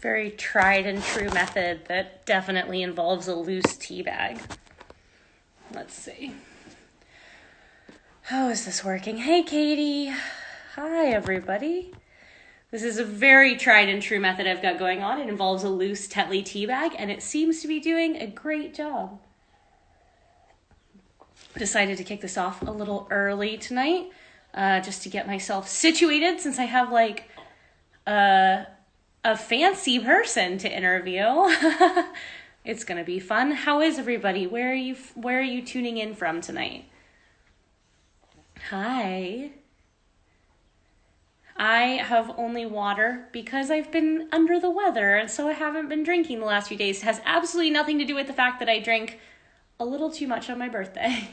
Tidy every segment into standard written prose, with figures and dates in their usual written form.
very tried and true method that definitely involves a loose tea bag. Let's see. How is this working? Hey, Katie. Hi, everybody. This is a very tried and true method I've got going on. It involves a loose Tetley tea bag, and it seems to be doing a great job. Decided to kick this off a little early tonight, just to get myself situated, since I have like a fancy person to interview. It's gonna be fun. How is everybody? Where are you tuning in from tonight? Hi. I have only water because I've been under the weather, and so I haven't been drinking the last few days. It has absolutely nothing to do with the fact that I drank a little too much on my birthday.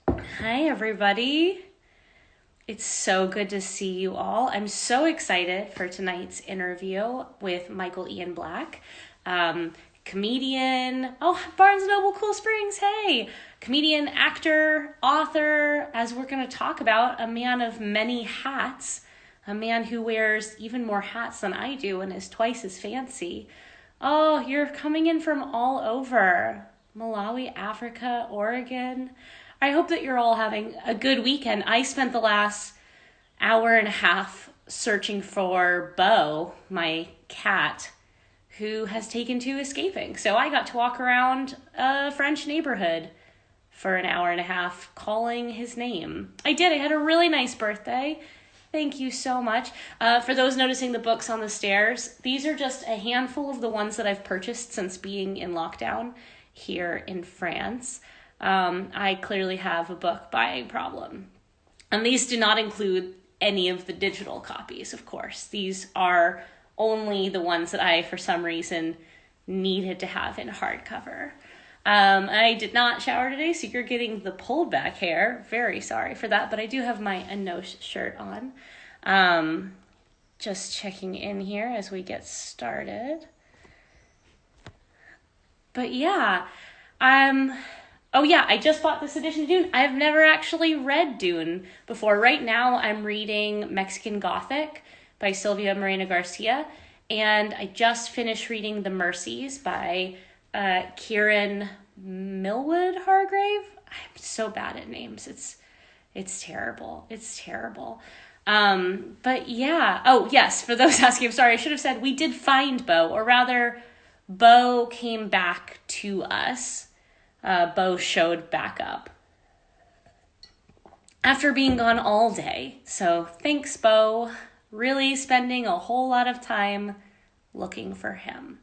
Hi, everybody. It's so good to see you all. I'm so excited for tonight's interview with Michael Ian Black, comedian. Oh, Barnes & Noble Cool Springs. Hey, comedian, actor, author, as we're going to talk about, a man of many hats, a man who wears even more hats than I do and is twice as fancy. Oh, you're coming in from all over. Malawi, Africa, Oregon. I hope that you're all having a good weekend. I spent the last hour and a half searching for Bo, my cat, who has taken to escaping. So I got to walk around a French neighborhood for an hour and a half calling his name. I did. I had a really nice birthday. Thank you so much. For those noticing the books on the stairs, these are just a handful of the ones that I've purchased since being in lockdown here in France. I clearly have a book buying problem. And these do not include any of the digital copies, of course. These are only the ones that I, for some reason, needed to have in hardcover. I did not shower today, so you're getting the pulled back hair. Very sorry for that, but I do have my Anosh shirt on. Just checking in here as we get started. But yeah, oh yeah, I just bought this edition of Dune. I've never actually read Dune before. Right now I'm reading Mexican Gothic by Silvia Moreno Garcia, and I just finished reading The Mercies by Kieran Millwood Hargrave. I'm so bad at names. It's terrible. It's terrible. But yeah. Oh yes, for those asking, I'm sorry, I should have said we did find Bo, or rather, Bo came back to us. Bo showed back up after being gone all day. So thanks, Bo. Really spending a whole lot of time looking for him.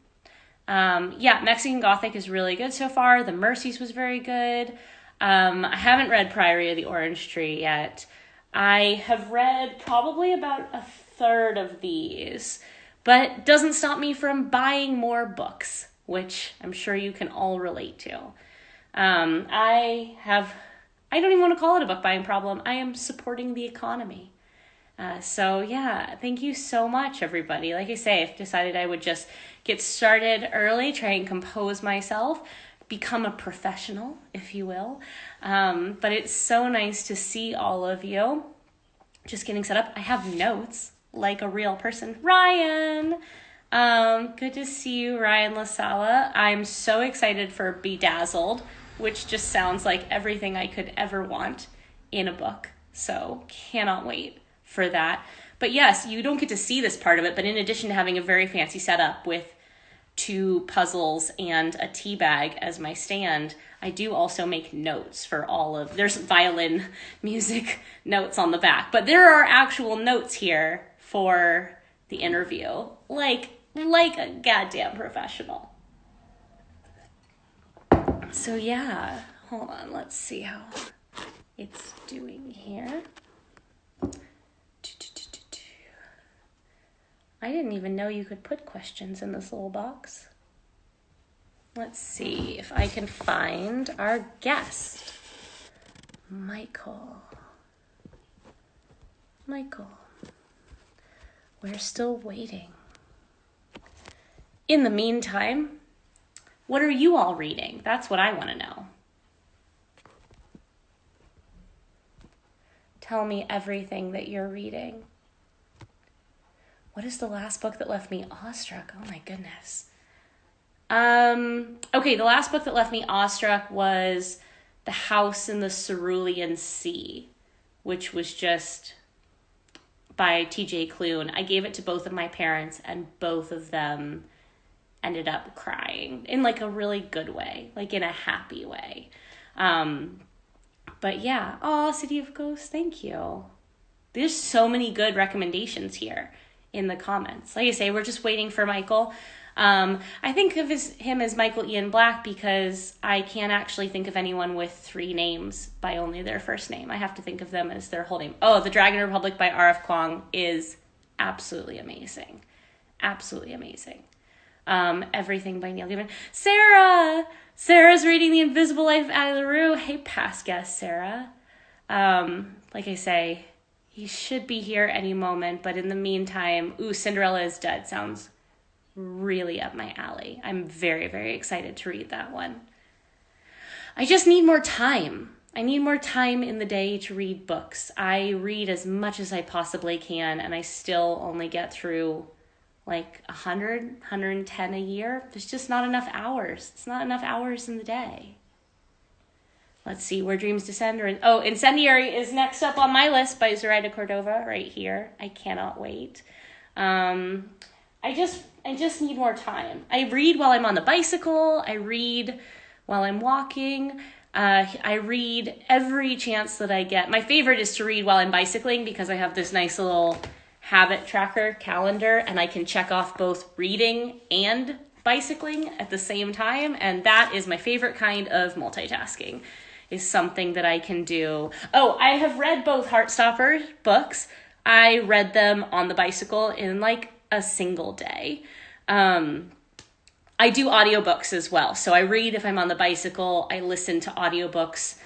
Yeah, Mexican Gothic is really good so far. The Mercies was very good. I haven't read Priory of the Orange Tree yet. I have read probably about a third of these, but doesn't stop me from buying more books, which I'm sure you can all relate to. I don't even want to call it a book buying problem. I am supporting the economy. So yeah, thank you so much, everybody. Like I say, I've decided I would just get started early, try and compose myself, become a professional, if you will. But it's so nice to see all of you. Just getting set up. I have notes like a real person. Ryan! Good to see you, Ryan LaSala. I'm so excited for Bedazzled, which just sounds like everything I could ever want in a book. So cannot wait for that. But yes, you don't get to see this part of it, but in addition to having a very fancy setup with 2 puzzles and a tea bag as my stand, I do also make notes for there's violin music notes on the back, but there are actual notes here for the interview, like a goddamn professional. So yeah, hold on, let's see how it's doing here. I didn't even know you could put questions in this little box. Let's see if I can find our guest. Michael. We're still waiting. In the meantime, what are you all reading? That's what I want to know. Tell me everything that you're reading. What is the last book that left me awestruck? Oh my goodness. Okay, the last book that left me awestruck was The House in the Cerulean Sea, which was just by T.J. Klune. I gave it to both of my parents, and both of them ended up crying in like a really good way, like in a happy way. But yeah, City of Ghosts, thank you. There's so many good recommendations here in the comments. Like I say, we're just waiting for Michael. I think of him as Michael Ian Black because I can't actually think of anyone with 3 names by only their first name. I have to think of them as their whole name. The Dragon Republic by R.F. Kuang is absolutely amazing. Absolutely amazing. Everything by Neil Gaiman. Sarah's reading The Invisible Life of Addie LaRue. Hey, past guest, Sarah. Like I say, he should be here any moment, but in the meantime, Cinderella is Dead sounds really up my alley. I'm very, very excited to read that one. I just need more time. I need more time in the day to read books. I read as much as I possibly can, and I still only get through like 100, 110 a year. There's just not enough hours. It's not enough hours in the day. Let's see, Where Dreams Descend. Incendiary is next up on my list by Zoraida Cordova right here. I cannot wait. I just need more time. I read while I'm on the bicycle. I read while I'm walking. I read every chance that I get. My favorite is to read while I'm bicycling because I have this nice little habit tracker calendar and I can check off both reading and bicycling at the same time. And that is my favorite kind of multitasking, is something that I can do. I have read both Heartstopper books. I read them on the bicycle in like a single day. I do audiobooks as well. So I read if I'm on the bicycle. I listen to audiobooks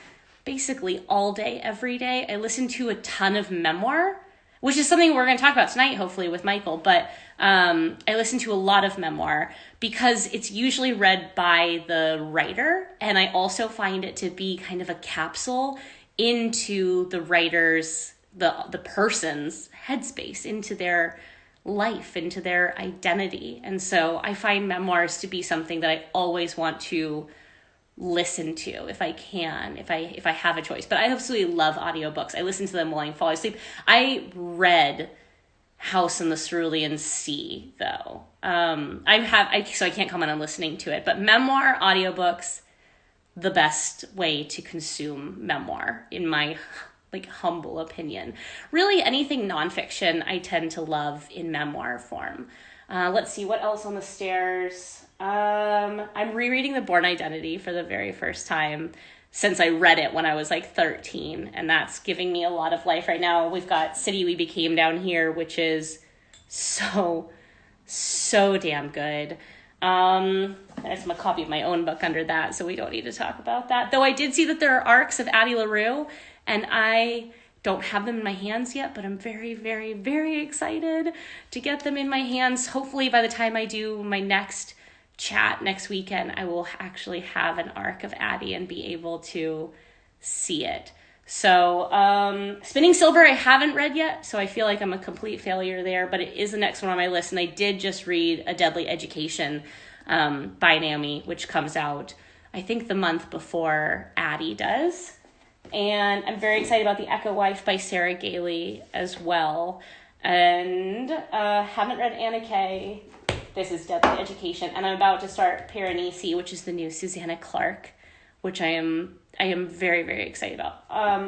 basically all day, every day. I listen to a ton of memoir, which is something we're going to talk about tonight, hopefully, with Michael. But I listen to a lot of memoir because it's usually read by the writer. And I also find it to be kind of a capsule into the writer's, the person's headspace, into their life, into their identity. And so I find memoirs to be something that I always want to listen to if I can, if I have a choice. But I absolutely love audiobooks. I listen to them while I'm falling asleep. I read House in the Cerulean Sea, though. So I can't comment on listening to it. But memoir, audiobooks, the best way to consume memoir, in my humble opinion. Really, anything nonfiction I tend to love in memoir form. Let's see, what else on the stairs? I'm rereading The Bourne Identity for the very first time since I read it when I was 13, and that's giving me a lot of life right now. We've got City We Became down here, which is so damn good. I have a copy of my own book under that, so we don't need to talk about that. Though I did see that there are arcs of Addie LaRue, and I don't have them in my hands yet, but I'm very, very, very excited to get them in my hands. Hopefully by the time I do my next chat next weekend, I will actually have an arc of Addie and be able to see it. So Spinning Silver I haven't read yet, so I feel like I'm a complete failure there, but it is the next one on my list. And I did just read A Deadly Education by Naomi, which comes out, I think, the month before Addie does. And I'm very excited about The Echo Wife by Sarah Gailey as well. And haven't read Anna Kay. This is Deadly Education. And I'm about to start Piranesi, which is the new Susanna Clark, which I am very, very excited about.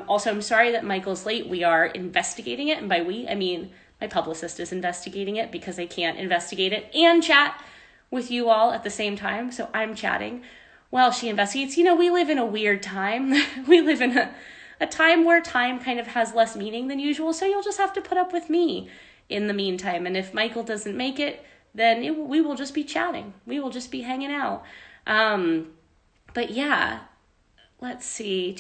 Also, I'm sorry that Michael's late. We are investigating it. And by we, I mean my publicist is investigating it because I can't investigate it and chat with you all at the same time. So I'm chatting while she investigates. We live in a weird time. We live in a time where time kind of has less meaning than usual. So you'll just have to put up with me in the meantime. And if Michael doesn't make it, then we will just be chatting. We will just be hanging out. But yeah, let's see.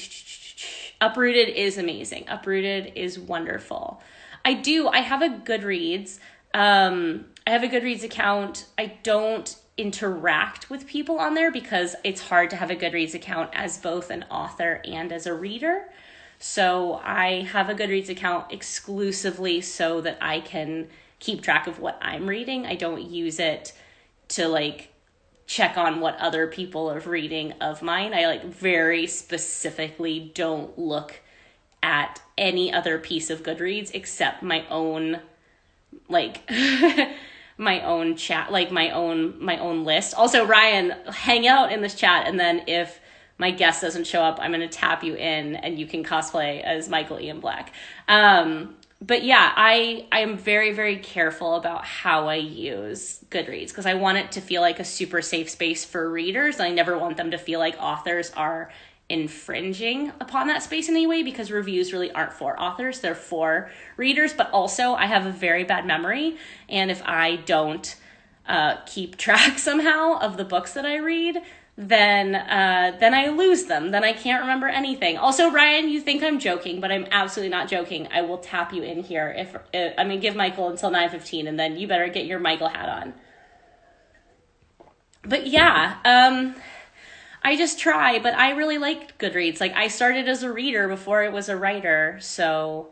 Uprooted is amazing. Uprooted is wonderful. I have a Goodreads. I have a Goodreads account. I don't interact with people on there because it's hard to have a Goodreads account as both an author and as a reader. So I have a Goodreads account exclusively so that I can keep track of what I'm reading. I don't use it to like check on what other people are reading of mine. I like very specifically don't look at any other piece of Goodreads except my own, like my own chat, like my own list. Also, Ryan, hang out in this chat, and then if my guest doesn't show up, I'm going to tap you in and you can cosplay as Michael Ian Black. But yeah, I am very, very careful about how I use Goodreads because I want it to feel like a super safe space for readers. I never want them to feel like authors are infringing upon that space in any way, because reviews really aren't for authors, they're for readers. But also, I have a very bad memory, and if I don't keep track somehow of the books that I read, then I lose them. Then I can't remember anything. Also, Ryan, you think I'm joking, but I'm absolutely not joking. I will tap you in here if I'm gonna give Michael until 9:15, and then you better get your Michael hat on. But yeah, I just try. But I really like Goodreads. Like, I started as a reader before it was a writer, so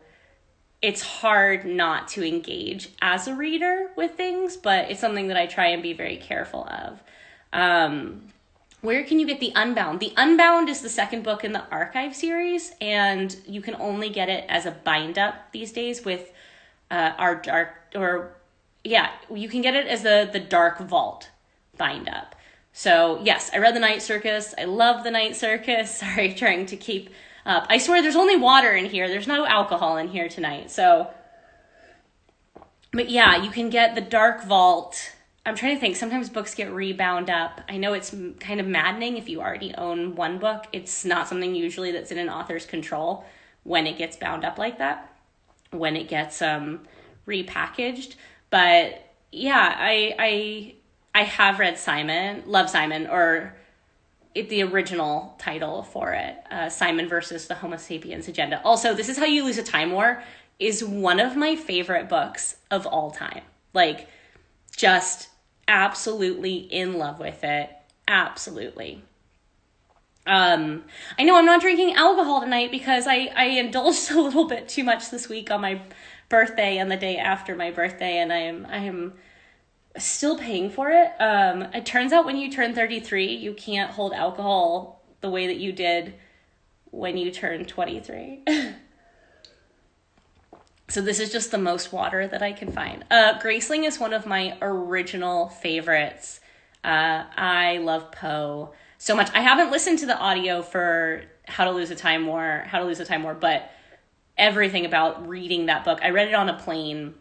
it's hard not to engage as a reader with things. But it's something that I try and be very careful of. Where can you get The Unbound? The Unbound is the second book in the Archive series, and you can only get it as a bind-up these days with you can get it as the Dark Vault bind-up. So yes, I read The Night Circus. I love The Night Circus. Sorry, trying to keep up. I swear there's only water in here. There's no alcohol in here tonight. So, but yeah, you can get the Dark Vault. I'm trying to think. Sometimes books get rebound up. I know it's kind of maddening if you already own one book. It's not something usually that's in an author's control when it gets bound up like that, when it gets repackaged. But yeah, I have read Love Simon, or the original title for it, Simon versus the Homo sapiens Agenda. Also, This Is How You Lose a Time War is one of my favorite books of all time. Like, just absolutely in love with it. Absolutely. I know I'm not drinking alcohol tonight because I indulged a little bit too much this week on my birthday and the day after my birthday, and I am still paying for it. It turns out when you turn 33, you can't hold alcohol the way that you did when you turned 23. So this is just the most water that I can find. Graceling is one of my original favorites. I love Poe so much. I haven't listened to the audio for How to Lose a Time War, but everything about reading that book. I read it on a plane,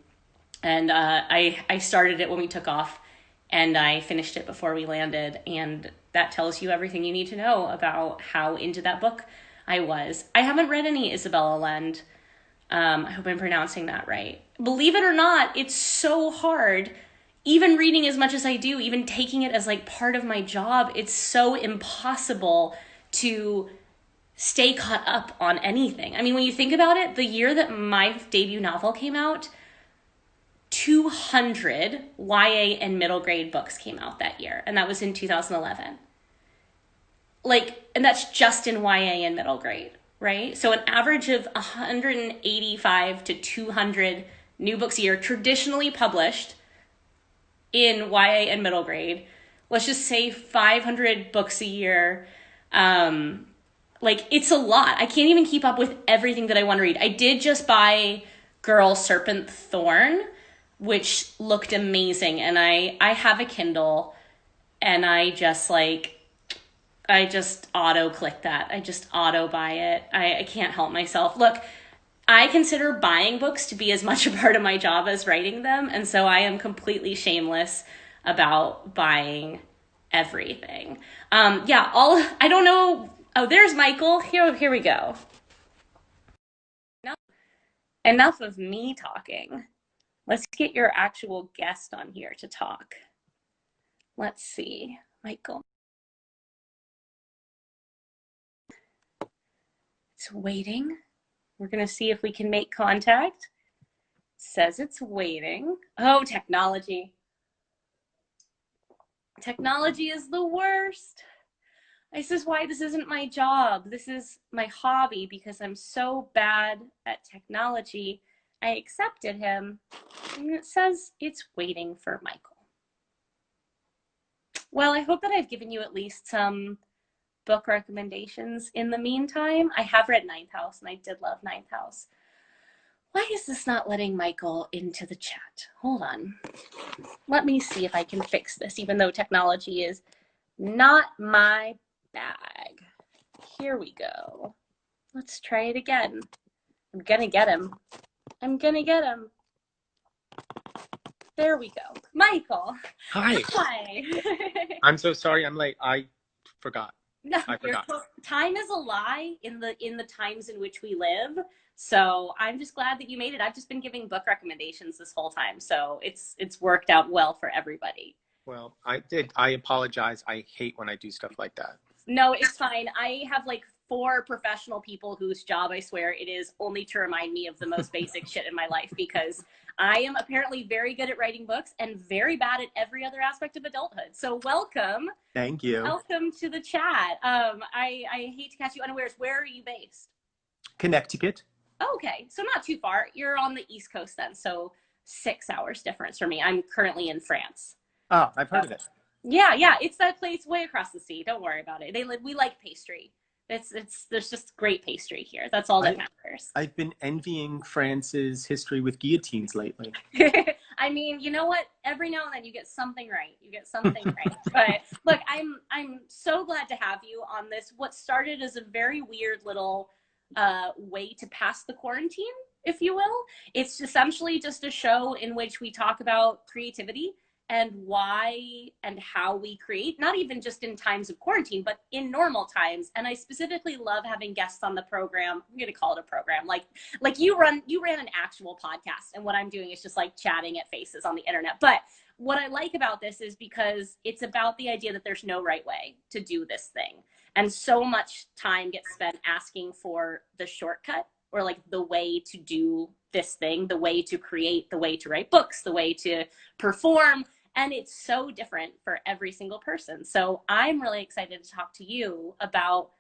and I started it when we took off, and I finished it before we landed, and that tells you everything you need to know about how into that book I was. I haven't read any Isabella Lend. I hope I'm pronouncing that right. Believe it or not, it's so hard. Even reading as much as I do, even taking it as like part of my job, it's so impossible to stay caught up on anything. I mean, when you think about it, the year that my debut novel came out, 200 YA and middle grade books came out that year, and that was in 2011. And that's just in YA and middle grade. Right? So an average of 185 to 200 new books a year, traditionally published in YA and middle grade. Let's just say 500 books a year. It's a lot. I can't even keep up with everything that I want to read. I did just buy Girl, Serpent, Thorn, which looked amazing. And I have a Kindle, and I just auto click that. I just auto buy it. I can't help myself. Look, I consider buying books to be as much a part of my job as writing them. And so I am completely shameless about buying everything. I don't know. Oh, there's Michael. Here we go. Enough of me talking. Let's get your actual guest on here to talk. Let's see. Michael. It's waiting. We're going to see if we can make contact. It says it's waiting. Oh, technology. Technology is the worst. This is why this isn't my job. This is my hobby, because I'm so bad at technology I accepted him, and it says it's waiting for Michael. Well, I hope that I've given you at least some book recommendations in the meantime. I have read Ninth House, and I did love Ninth House. Why is this not letting Michael into the chat? Hold on. Let me see if I can fix this, even though technology is not my bag. Here we go. Let's try it again. I'm gonna get him. I'm gonna get him. There we go. Michael. Hi. Hi. I'm so sorry I'm late. I forgot. No, I forgot. time is a lie in the times in which we live. So I'm just glad that you made it. I've just been giving book recommendations this whole time, so it's worked out well for everybody. Well, I did. I apologize. I hate when I do stuff like that. No, it's fine. I have like 4 professional people whose job, I swear, it is only to remind me of the most basic shit in my life, because I am apparently very good at writing books and very bad at every other aspect of adulthood. So welcome. Thank you. Welcome to the chat. I hate to catch you unawares. Where are you based? Connecticut. Oh, okay, so not too far. You're on the East Coast then, so 6 hours difference for me. I'm currently in France. Oh, I've heard of it. Yeah, it's that place way across the sea. Don't worry about it. We like pastry. There's just great pastry here. That's all that matters. I've been envying France's history with guillotines lately. I mean, you know what? Every now and then you get something right. You get something right. But look, I'm so glad to have you on this. What started as a very weird little way to pass the quarantine, if you will. It's essentially just a show in which we talk about creativity and why and how we create, not even just in times of quarantine, but in normal times. And I specifically love having guests on the program. I'm going to call it a program. Like you ran an actual podcast, and what I'm doing is just like chatting at faces on the internet. But what I like about this is because it's about the idea that there's no right way to do this thing. And so much time gets spent asking for the shortcut, or like the way to do this thing, the way to create, the way to write books, the way to perform. And it's so different for every single person. So I'm really excited to talk to you about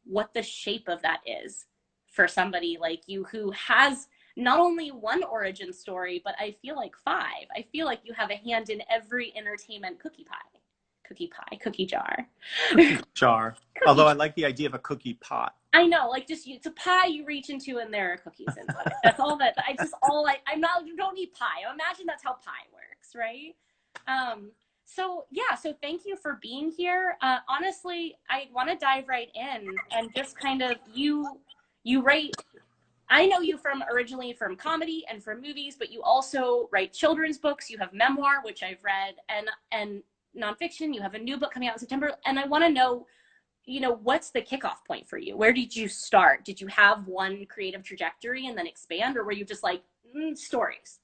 what the shape of that is for somebody like you, who has not only one origin story, but I feel like 5. I feel like you have a hand in every entertainment cookie jar. Jar. Although I like the idea of a cookie pot. I know, like it's a pie you reach into and there are cookies inside it. That's all that I'm not, you don't need pie. Imagine that's how pie works, right? So thank you for being here. Honestly, I want to dive right in and just kind of you write. I know you originally from comedy and from movies, but you also write children's books. You have memoir, which I've read, and nonfiction. You have a new book coming out in September, and I want to know, what's the kickoff point for you? Where did you start? Did you have one creative trajectory and then expand, or were you just like stories?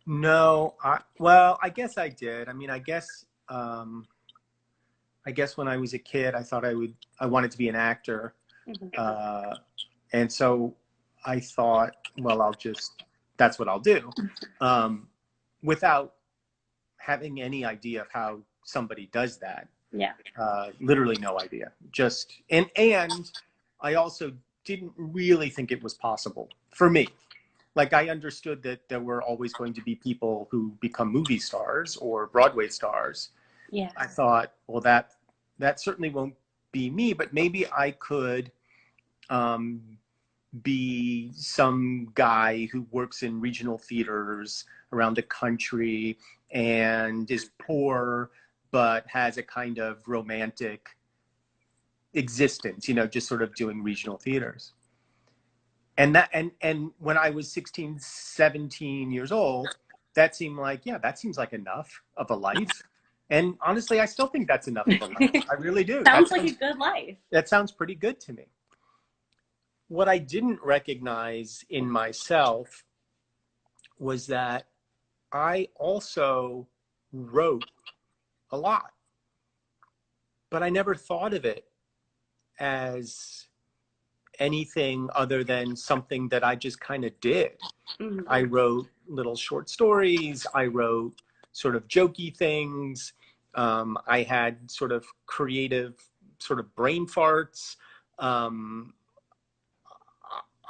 No, I guess I did. I mean, I guess when I was a kid, I thought I wanted to be an actor. Mm-hmm. And so I thought, well, that's what I'll do. Without having any idea of how somebody does that. Yeah. Literally no idea. And I also didn't really think it was possible for me. Like, I understood that there were always going to be people who become movie stars or Broadway stars. Yeah. I thought, well, that certainly won't be me, but maybe I could be some guy who works in regional theaters around the country and is poor, but has a kind of romantic existence, just sort of doing regional theaters. And when I was 16, 17 years old, that seemed like, that seems like enough of a life. And honestly, I still think that's enough of a life. I really do. Sounds like a good life. That sounds pretty good to me. What I didn't recognize in myself was that I also wrote a lot, but I never thought of it as anything other than something that I just kind of did. Mm-hmm. I wrote little short stories. I wrote sort of jokey things. I had sort of creative sort of brain farts.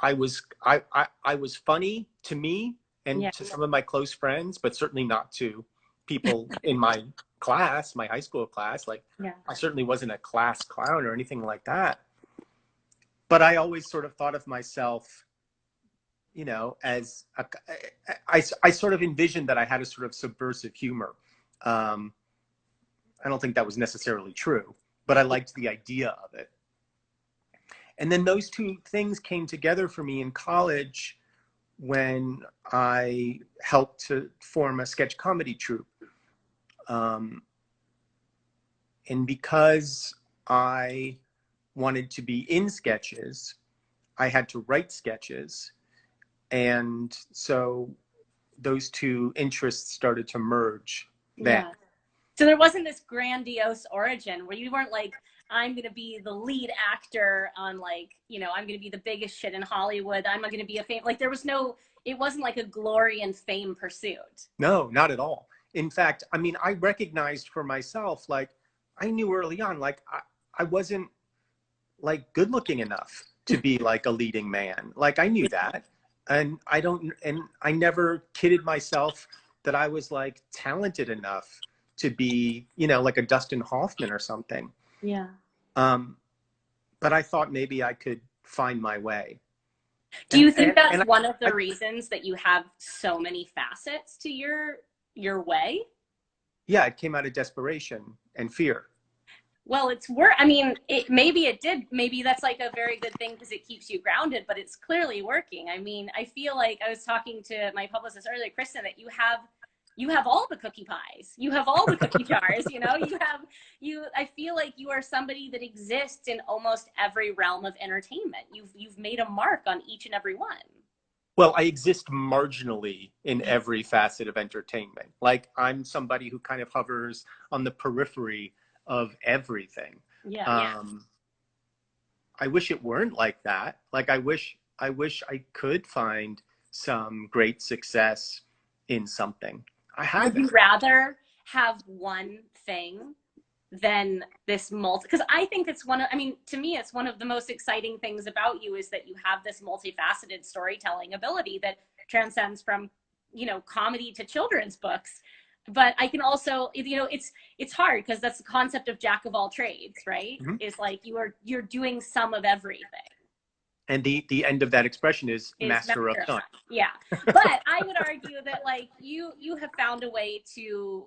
I was funny to me and Yeah. to some of my close friends, but certainly not to people in my class, my high school class. Like, Yeah. I certainly wasn't a class clown or anything like that. But I always sort of thought of myself, you know, as I sort of envisioned that I had a sort of subversive humor. Um, I don't think that was necessarily true, but I liked the idea of it. And then those two things came together for me in college when I helped to form a sketch comedy troupe. Um, and because I wanted to be in sketches, I had to write sketches. And so those two interests started to merge then. Yeah. So there wasn't this grandiose origin where you weren't like, I'm going to be the lead actor on, like, you know, I'm going to be the biggest shit in Hollywood. I'm going to be a fame. Like, there was no, it wasn't like a glory and fame pursuit. No, not at all. In fact, I mean, I recognized for myself, like, I knew early on, like, I wasn't like good looking enough to be like a leading man. Like, I knew that. And I never kidded myself that I was like talented enough to be, you know, like a Dustin Hoffman or something. Yeah. But I thought maybe I could find my way. Do you think that's and one of the reasons that you have so many facets to your way? Yeah, it came out of desperation and fear. Well, I mean, maybe it did. Maybe that's like a very good thing because it keeps you grounded, but it's clearly working. I mean, I feel like I was talking to my publicist earlier, Kristen, that you have all the cookie pies. You have all the cookie jars, you know, I feel like you are somebody that exists in almost every realm of entertainment. You've made a mark on each and every one. Well, I exist marginally in every facet of entertainment. Like, I'm somebody who kind of hovers on the periphery of everything. Yeah. I wish it weren't like that. Like, I wish I could find some great success in something. I haven't. Would you rather have one thing than this because I think it's I mean, to me, it's one of the most exciting things about you is that you have this multifaceted storytelling ability that transcends from, you know, comedy to children's books. But I can also, you know, it's hard because that's the concept of jack of all trades, right? Mm-hmm. Is like you're doing some of everything. And the end of that expression is master of none. Yeah. But I would argue that, like, you have found a way to,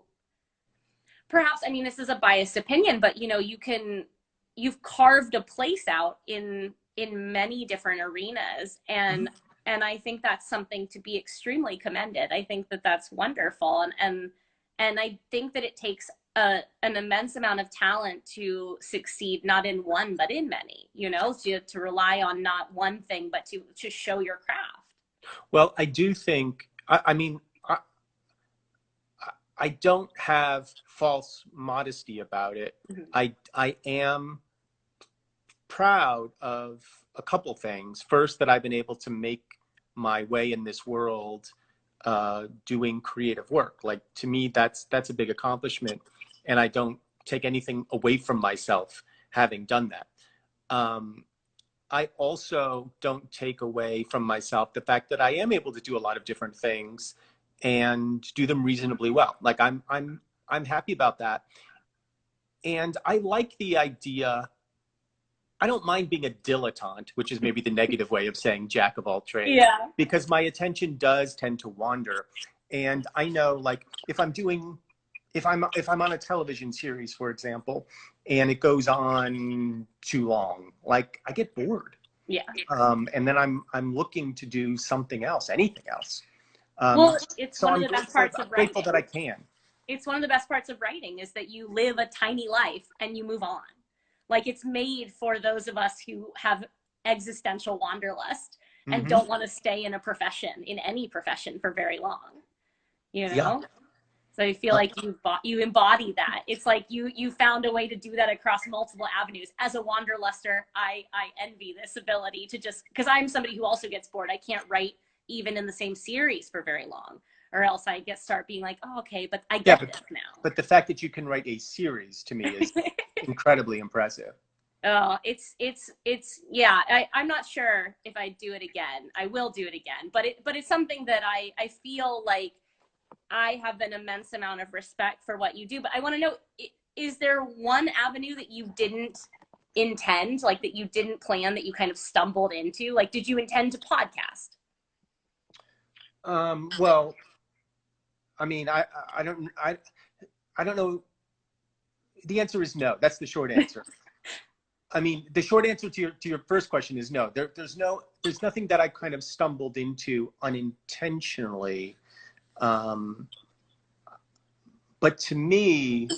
perhaps, I mean, this is a biased opinion, but, you know, you've carved a place out in many different arenas. And, mm-hmm. and I think that's something to be extremely commended. I think that that's wonderful. And I think that it takes an immense amount of talent to succeed, not in one, but in many, you know, to rely on not one thing, but to show your craft. Well, I do think, I mean, I don't have false modesty about it. Mm-hmm. I am proud of a couple things. First, that I've been able to make my way in this world doing creative work. Like, to me, that's a big accomplishment, and I don't take anything away from myself having done that. I also don't take away from myself the fact that I am able to do a lot of different things and do them reasonably well. Like, I'm happy about that. And I like the idea. I don't mind being a dilettante, which is maybe the negative way of saying jack of all trades. Yeah. Because my attention does tend to wander. And I know, like, if I'm on a television series, for example, and it goes on too long, like, I get bored. Yeah. And then I'm looking to do something else, anything else. Well, it's one of the best parts of writing. Grateful that I can. It's one of the best parts of writing is that you live a tiny life and you move on. Like, it's made for those of us who have existential wanderlust and mm-hmm. don't want to stay in any profession for very long, you know? Yeah. So I feel like you embody that. It's like you found a way to do that across multiple avenues. As a wanderluster, I envy this ability to just, because I'm somebody who also gets bored. I can't write even in the same series for very long, or else I start being like, oh, okay, but I get this now. But the fact that you can write a series, to me, is incredibly impressive. Oh, it's yeah. I'm not sure if I do it again. I will do it again, but it's something that I feel like I have an immense amount of respect for what you do. But I want to know, is there one avenue that you didn't intend, like that you didn't plan, that you kind of stumbled into? Like, did you intend to podcast? Well, I mean, I don't know. The answer is no. That's the short answer. I mean, the short answer to your first question is no. There's nothing that I kind of stumbled into unintentionally. Um, but to me,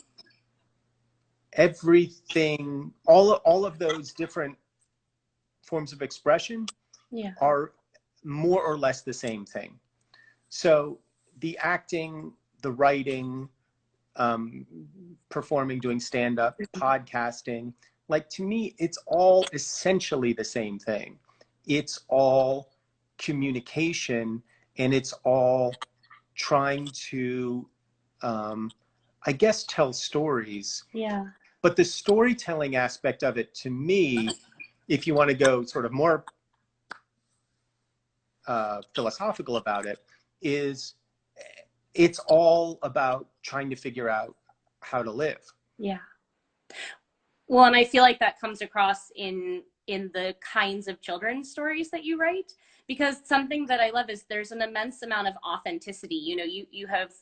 everything, all of those different forms of expression Yeah. are more or less the same thing. So the acting, the writing, um, performing, doing stand up, podcasting, like to me, it's all essentially the same thing. It's all communication, and it's all trying to, I guess, tell stories. Yeah. But the storytelling aspect of it, to me, if you want to go sort of more philosophical about it, is it's all about trying to figure out how to live. Yeah. Well, and I feel like that comes across in the kinds of children's stories that you write, because something that I love is there's an immense amount of authenticity. You know, you have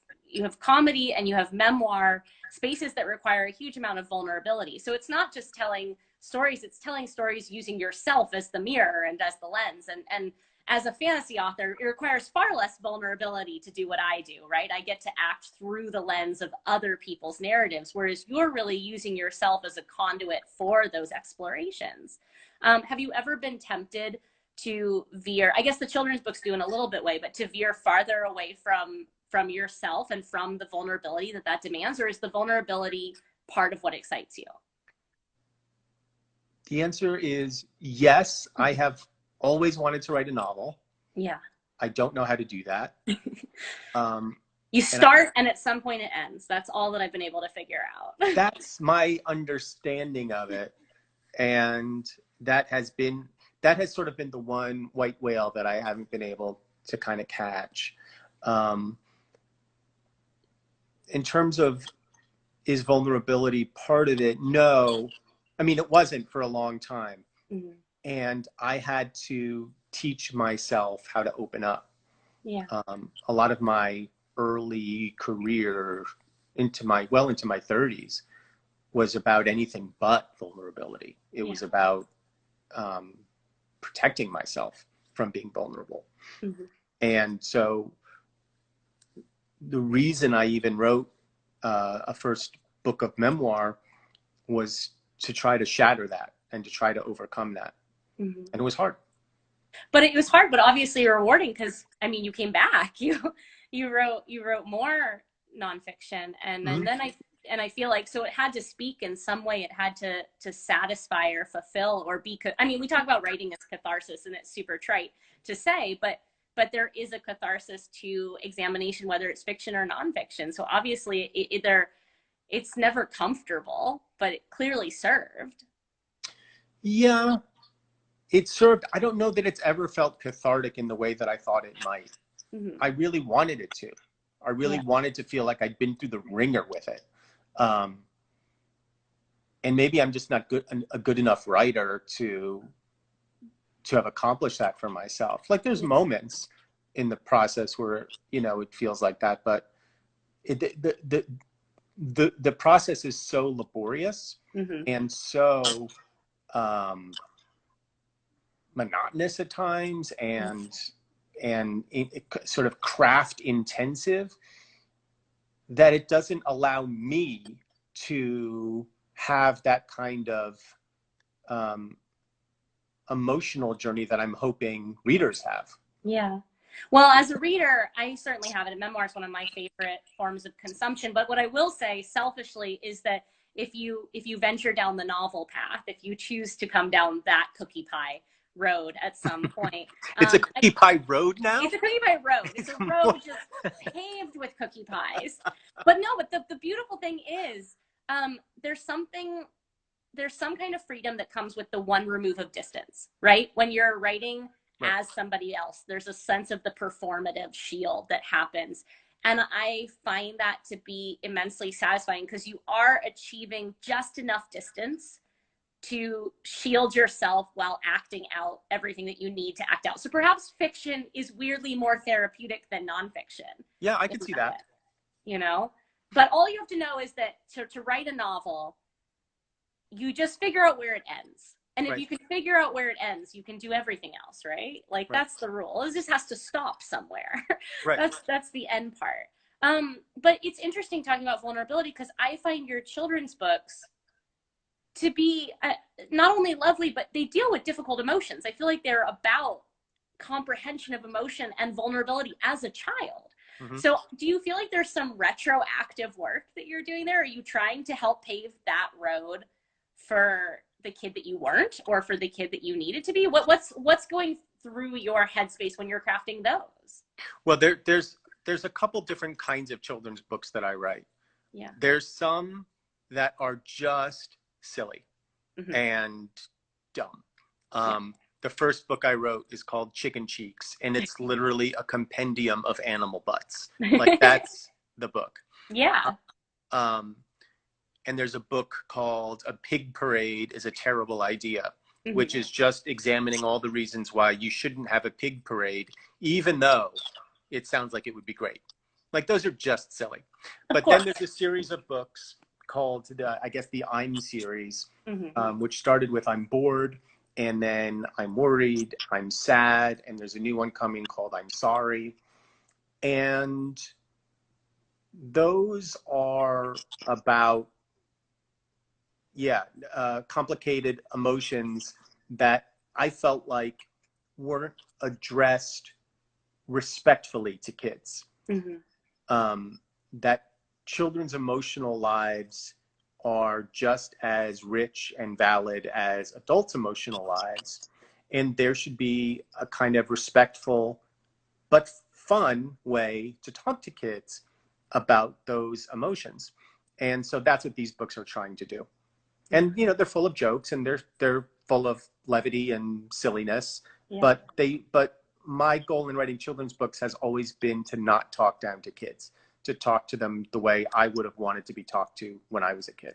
comedy and you have memoir, spaces that require a huge amount of vulnerability. So it's not just telling stories, it's telling stories using yourself as the mirror and as the lens. And as a fantasy author, it requires far less vulnerability to do what I do, right? I get to act through the lens of other people's narratives, whereas you're really using yourself as a conduit for those explorations. Have you ever been tempted to veer? I guess the children's books do in a little bit way, but to veer farther away from yourself and from the vulnerability that that demands, or is the vulnerability part of what excites you? The answer is yes. I have always wanted to write a novel. Yeah. I don't know how to do that. You start and at some point it ends. That's all that I've been able to figure out. That's my understanding of it. And that has sort of been the one white whale that I haven't been able to kind of catch. In terms of, is vulnerability part of it? No. I mean, it wasn't for a long time. Mm-hmm. And I had to teach myself how to open up. Yeah. A lot of my early career into my 30s was about anything but vulnerability. It was about protecting myself from being vulnerable. Mm-hmm. And so the reason I even wrote a first book of memoir was to try to shatter that and to try to overcome that. Mm-hmm. And it was hard. But it was hard, but obviously rewarding, because I mean, you came back. You wrote more nonfiction, and Mm-hmm. then I feel like, so it had to speak in some way. It had to satisfy or fulfill or be. I mean, we talk about writing as catharsis, and it's super trite to say, but there is a catharsis to examination, whether it's fiction or nonfiction. So obviously, it's never comfortable, but it clearly served. Yeah, it served. I don't know that it's ever felt cathartic in the way that I thought it might. Mm-hmm. I really wanted it to. I really wanted to feel like I'd been through the ringer with it. And maybe I'm just not a good enough writer to have accomplished that for myself. Like there's moments in the process where, you know, it feels like that, but the process is so laborious. Mm-hmm. And so monotonous at times, and it sort of craft intensive, that it doesn't allow me to have that kind of emotional journey that I'm hoping readers have. Yeah. Well, as a reader, I certainly have it. Memoir is one of my favorite forms of consumption. But what I will say selfishly is that if you venture down the novel path, if you choose to come down that cookie pie road at some point. It's a cookie pie road now? It's a cookie pie road. It's a road just paved with cookie pies. But no, but the beautiful thing is, there's something there's some kind of freedom that comes with the one remove of distance, right? When you're writing Right. as somebody else, there's a sense of the performative shield that happens. And I find that to be immensely satisfying because you are achieving just enough distance to shield yourself while acting out everything that you need to act out. So perhaps fiction is weirdly more therapeutic than nonfiction. Yeah, I could see that. Way, you know? But all you have to know is that to write a novel, you just figure out where it ends. And if Right. you can figure out where it ends, you can do everything else, right? Like Right. that's the rule. It just has to stop somewhere. Right. That's the end part. But it's interesting talking about vulnerability because I find your children's books to be not only lovely, but they deal with difficult emotions. I feel like they're about comprehension of emotion and vulnerability as a child. Mm-hmm. So do you feel like there's some retroactive work that you're doing there? Are you trying to help pave that road for the kid that you weren't, or for the kid that you needed to be? What's going through your headspace when you're crafting those? Well, there's a couple different kinds of children's books that I write. Yeah. There's some that are just silly Mm-hmm. and dumb. The first book I wrote is called Chicken Cheeks, and it's literally a compendium of animal butts. Like that's the book. Yeah. And there's a book called A Pig Parade is a Terrible Idea, Mm-hmm. which is just examining all the reasons why you shouldn't have a pig parade, even though it sounds like it would be great. Like those are just silly. But then there's a series of books called I guess the I'm series, Mm-hmm. which started with I'm bored, and then I'm worried, I'm sad, and there's a new one coming called I'm sorry. And those are about complicated emotions that I felt like weren't addressed respectfully to kids. Mm-hmm. That children's emotional lives are just as rich and valid as adults' emotional lives. And there should be a kind of respectful but fun way to talk to kids about those emotions. And so that's what these books are trying to do. And they're full of jokes and they're full of levity and silliness. Yeah. But my goal in writing children's books has always been to not talk down to kids, to talk to them the way I would have wanted to be talked to when I was a kid.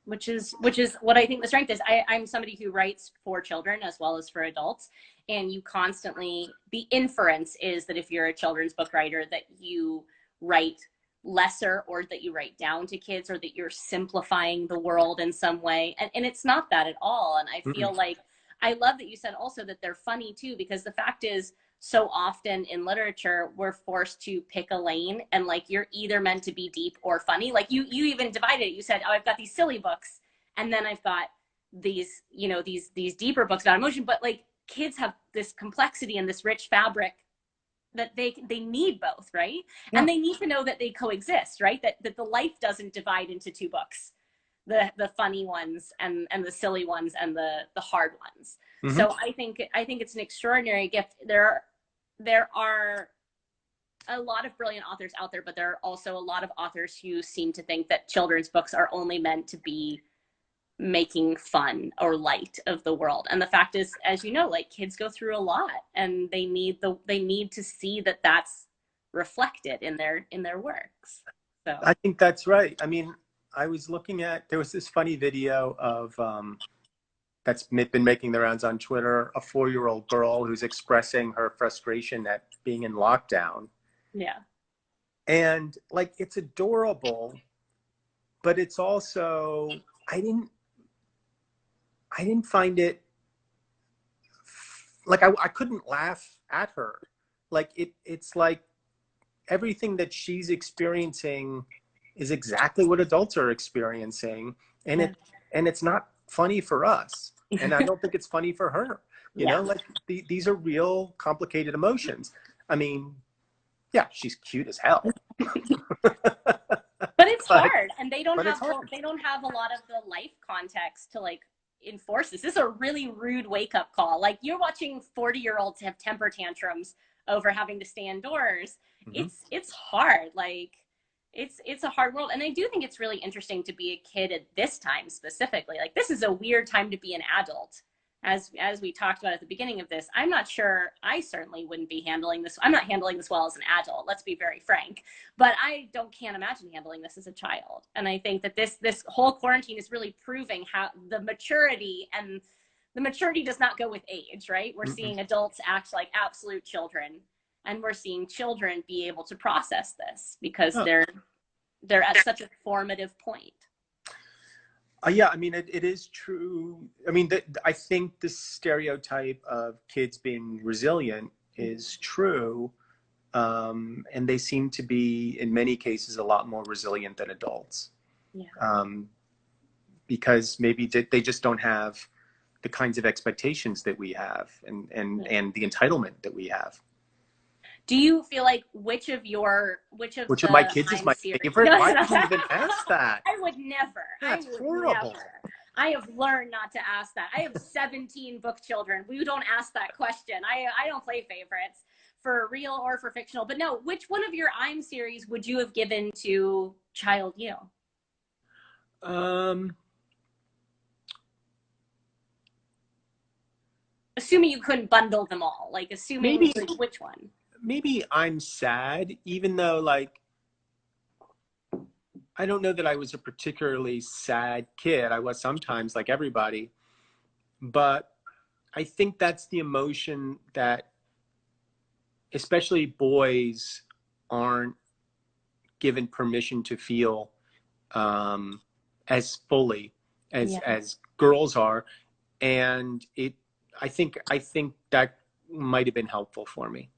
Which is what I think the strength is. I'm somebody who writes for children as well as for adults, and you constantly, the inference is that if you're a children's book writer, that you write lesser, or that you write down to kids, or that you're simplifying the world in some way, and it's not that at all. And I feel like, I love that you said also that they're funny too, because the fact is, so often in literature we're forced to pick a lane, and like you're either meant to be deep or funny. Like you even divided it. You said, oh, I've got these silly books, and then I've got these these deeper books about emotion. But like kids have this complexity and this rich fabric that they need both, right? Yeah. And they need to know that they coexist, right? That the life doesn't divide into two books, the funny ones and the silly ones and the hard ones. Mm-hmm. So I think it's an extraordinary gift. There are a lot of brilliant authors out there, but there are also a lot of authors who seem to think that children's books are only meant to be making fun or light of the world. And the fact is, as you know, like kids go through a lot, and they need to see that that's reflected in their works. So I think that's right. I mean, I was looking at, there was this funny video of that's been making the rounds on Twitter, a 4-year-old girl who's expressing her frustration at being in lockdown. Yeah. And like, it's adorable, but it's also, I didn't find it, like I couldn't laugh at her. Like it's like everything that she's experiencing is exactly what adults are experiencing. And it's not funny for us. And I don't think it's funny for her. You know, like these are real complicated emotions. I mean, yeah, she's cute as hell. But it's hard, and they don't have a lot of the life context to like enforce this. This is a really rude wake-up call. Like, you're watching 40-year-olds have temper tantrums over having to stay indoors. Mm-hmm. It's hard. Like, It's a hard world, and I do think it's really interesting to be a kid at this time specifically. Like, this is a weird time to be an adult. As we talked about at the beginning of this, I'm not sure, I certainly wouldn't be handling this. I'm not handling this well as an adult, let's be very frank, but I don't can't imagine handling this as a child. And I think that this whole quarantine is really proving how the maturity does not go with age, right? We're seeing adults act like absolute children, and we're seeing children be able to process this because they're at such a formative point. Yeah, I mean, it is true. I mean, I think the stereotype of kids being resilient is true. And they seem to be, in many cases, a lot more resilient than adults. Yeah. Because maybe they just don't have the kinds of expectations that we have, and the entitlement that we have. Do you feel like which of my kids is my favorite? Why would you even ask that? I would never. That's horrible. Never. I have learned not to ask that. I have 17 book children. We don't ask that question. I don't play favorites for real or for fictional. But no, which one of your I'm series would you have given to child you? Assuming you couldn't bundle them all, like assuming maybe, like, which one? Maybe I'm Sad, even though, like, I don't know that I was a particularly sad kid. I was sometimes, like everybody, but I think that's the emotion that especially boys aren't given permission to feel as fully as girls are. And I think that might have been helpful for me.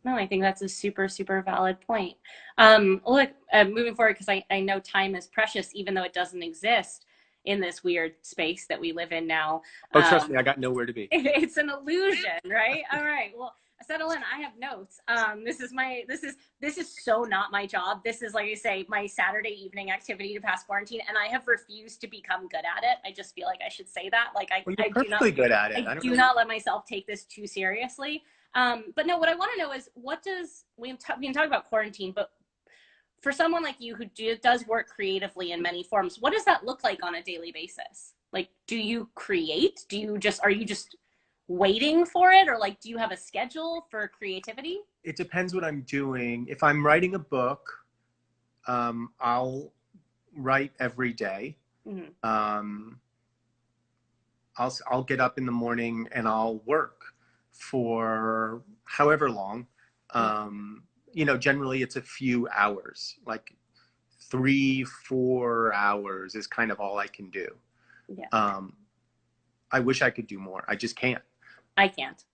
No, I think that's a super, super valid point. Look, moving forward, because I know time is precious, even though it doesn't exist in this weird space that we live in now. Oh, trust me, I got nowhere to be. It's an illusion, right? All right. Well, settle in. I have notes. This is so not my job. This is, like I say, my Saturday evening activity to pass quarantine, and I have refused to become good at it. I just feel like I should say that. Like, you're perfectly good at it. I do not let myself take this too seriously. But no, what I want to know is, we can talk about quarantine, but for someone like you who does work creatively in many forms, what does that look like on a daily basis? Like, do you create? Are you just waiting for it? Or like, do you have a schedule for creativity? It depends what I'm doing. If I'm writing a book, I'll write every day. Mm-hmm. I'll get up in the morning and I'll work for however long. Generally it's a few hours, like 3-4 hours is kind of all I can do. Yeah. I wish I could do more. I just can't. I can't.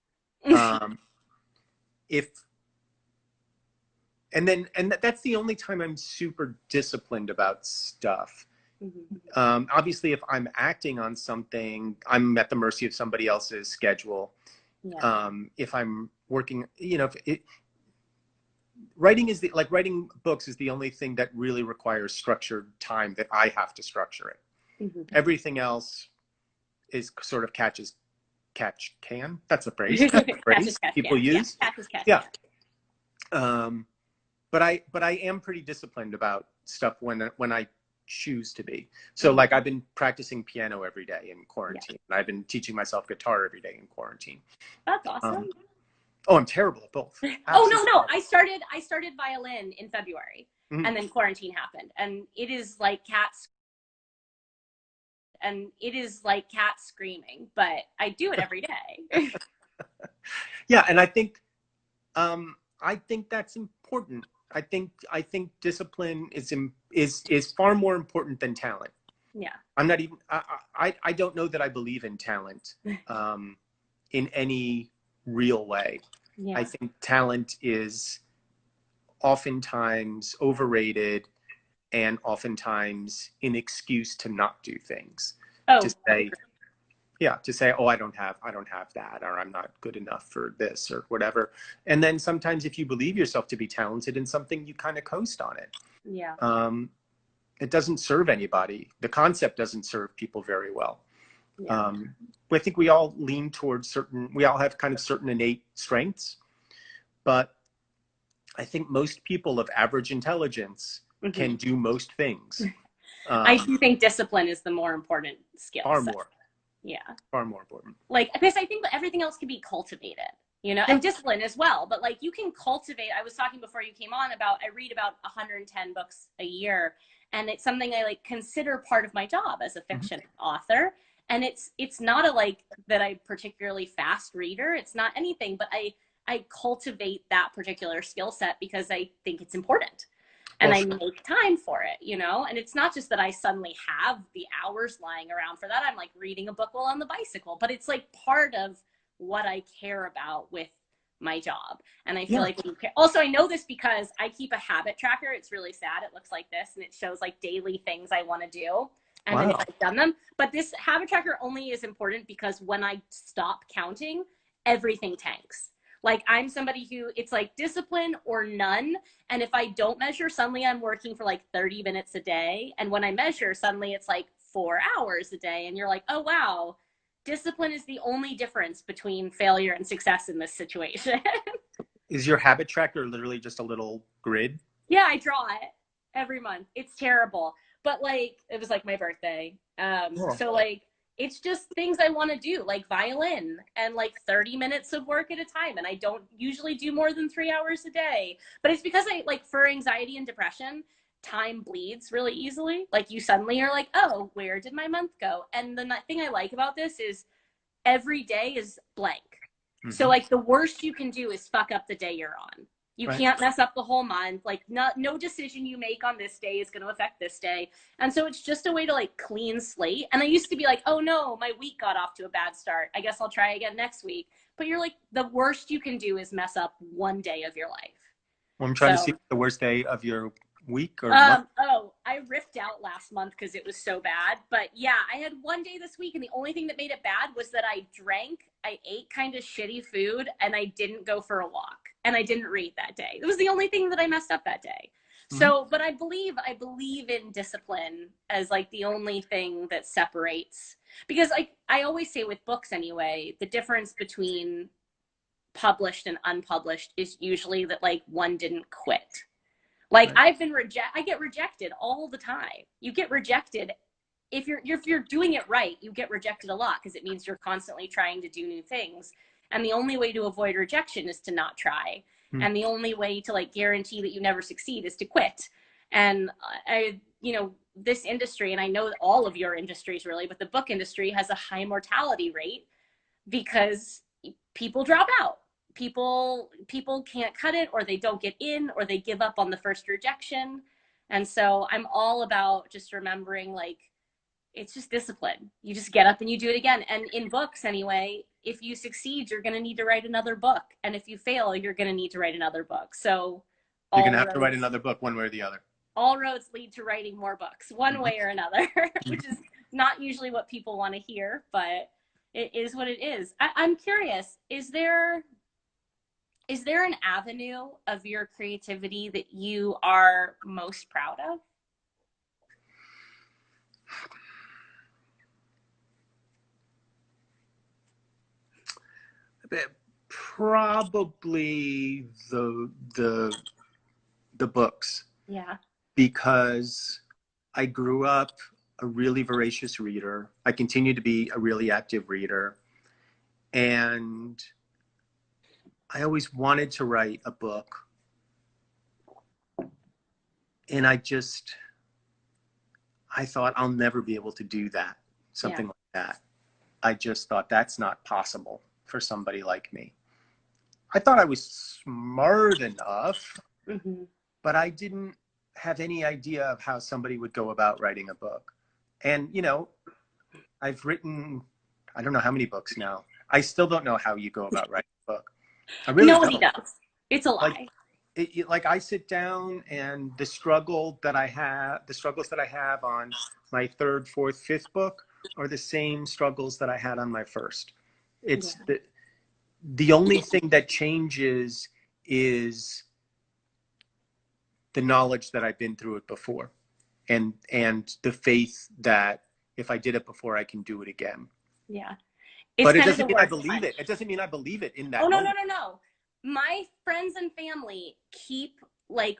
That's the only time I'm super disciplined about stuff. Mm-hmm. Obviously, if I'm acting on something, I'm at the mercy of somebody else's schedule. Yeah. If I'm working, writing books is the only thing that really requires structured time that I have to structure it. Mm-hmm. Everything else is sort of catch can. That's a phrase. People use. Yeah. But I am pretty disciplined about stuff when I choose to be. So like I've been practicing piano every day in quarantine. Yeah. I've been teaching myself guitar every day in quarantine. That's awesome. I'm terrible at both. No. I started violin in February, mm-hmm. and then quarantine happened, and it is like cats screaming, but I do it every day. Yeah, and I think that's important. I think discipline is far more important than talent. Yeah. I'm not even. I don't know that I believe in talent in any real way. Yeah. I think talent is oftentimes overrated and oftentimes an excuse to not do things. To say, oh, I don't have that, or I'm not good enough for this or whatever. And then sometimes if you believe yourself to be talented in something, you kind of coast on it. Yeah. It doesn't serve anybody. The concept doesn't serve people very well. Yeah. I think we all lean towards we all have kind of certain innate strengths, but I think most people of average intelligence can do most things. I do think discipline is the more important skill Far set. more. Yeah. Far more important. Like, because I think that everything else can be cultivated, you know, and discipline as well. But like, you can cultivate. I was talking before you came on about, I read about 110 books a year, and it's something I like consider part of my job as a fiction author. And it's not a like that I'm particularly fast reader. It's not anything, but I cultivate that particular skill set because I think it's important. And I make time for it, you know? And it's not just that I suddenly have the hours lying around for that. I'm like reading a book while on the bicycle, but it's like part of what I care about with my job. And I feel like also I know this because I keep a habit tracker. It's really sad. It looks like this, and it shows like daily things I want to do. And then if I've done them, but this habit tracker only is important because when I stop counting, everything tanks. Like, I'm somebody who, it's like discipline or none. And if I don't measure, suddenly I'm working for like 30 minutes a day. And when I measure, suddenly it's like 4 hours a day. And you're like, oh, wow, discipline is the only difference between failure and success in this situation. Is your habit tracker literally just a little grid? Yeah, I draw it every month. It's terrible. But like, it was like my birthday. So like, it's just things I want to do, like violin and like 30 minutes of work at a time. And I don't usually do more than 3 hours a day, but it's because I like, for anxiety and depression, time bleeds really easily. Like, you suddenly are like, oh, where did my month go? And the thing I like about this is every day is blank. So like, the worst you can do is fuck up the day you're on. You can't mess up the whole month. Like, no decision you make on this day is going to affect this day. And so it's just a way to like clean slate. And I used to be like, oh no, my week got off to a bad start. I guess I'll try again next week. But you're like, the worst you can do is mess up one day of your life. Well, I'm trying to see the worst day of your week or month. Oh, I ripped out last month because it was so bad. But yeah, I had one day this week, and the only thing that made it bad was that I ate kind of shitty food, and I didn't go for a walk, and I didn't read that day. It was the only thing that I messed up that day. So, but I believe in discipline as like the only thing that separates, because like I always say with books anyway, the difference between published and unpublished is usually that like one didn't quit. Like, I get rejected all the time. You get rejected if you're doing it right. You get rejected a lot because it means you're constantly trying to do new things. And the only way to avoid rejection is to not try. And the only way to like guarantee that you never succeed is to quit. And this industry, and I know all of your industries really, but the book industry has a high mortality rate because people drop out. People can't cut it, or they don't get in, or they give up on the first rejection. And so I'm all about just remembering, like, it's just discipline. You just get up and you do it again. And in books anyway, if you succeed, you're going to need to write another book. And if you fail, you're going to need to write another book. So you're going to have to write another book one way or the other. All roads lead to writing more books one way or another, which is not usually what people want to hear, but it is what it is. I'm curious, is there an avenue of your creativity that you are most proud of? Probably the books. Yeah. Because I grew up a really voracious reader. I continue to be a really active reader. And I always wanted to write a book. And I thought I'll never be able to do that. Something like that. I just thought that's not possible for somebody like me. I thought I was smart enough, but I didn't have any idea of how somebody would go about writing a book. And, I've written, I don't know how many books now. I still don't know how you go about writing a book. I really Nobody does. It's a lie. Like I sit down, and the struggles that I have on my third, fourth, fifth book are the same struggles that I had on my first. It's the only thing that changes is the knowledge that I've been through it before, and the faith that if I did it before, I can do it again. Yeah. But it doesn't mean I believe it. It doesn't mean I believe it in that moment. No. My friends and family keep like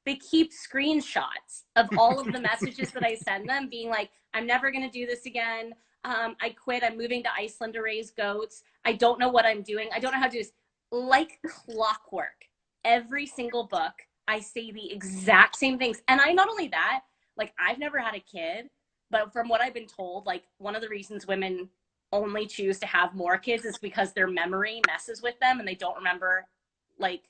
they keep screenshots of all of the messages that I send them being like, I'm never going to do this again. I quit. I'm moving to Iceland to raise goats. I don't know what I'm doing. I don't know how to do this. Like clockwork. Every single book, I say the exact same things. And I not only that, like I've never had a kid, but from what I've been told, like one of the reasons women only choose to have more kids is because their memory messes with them and like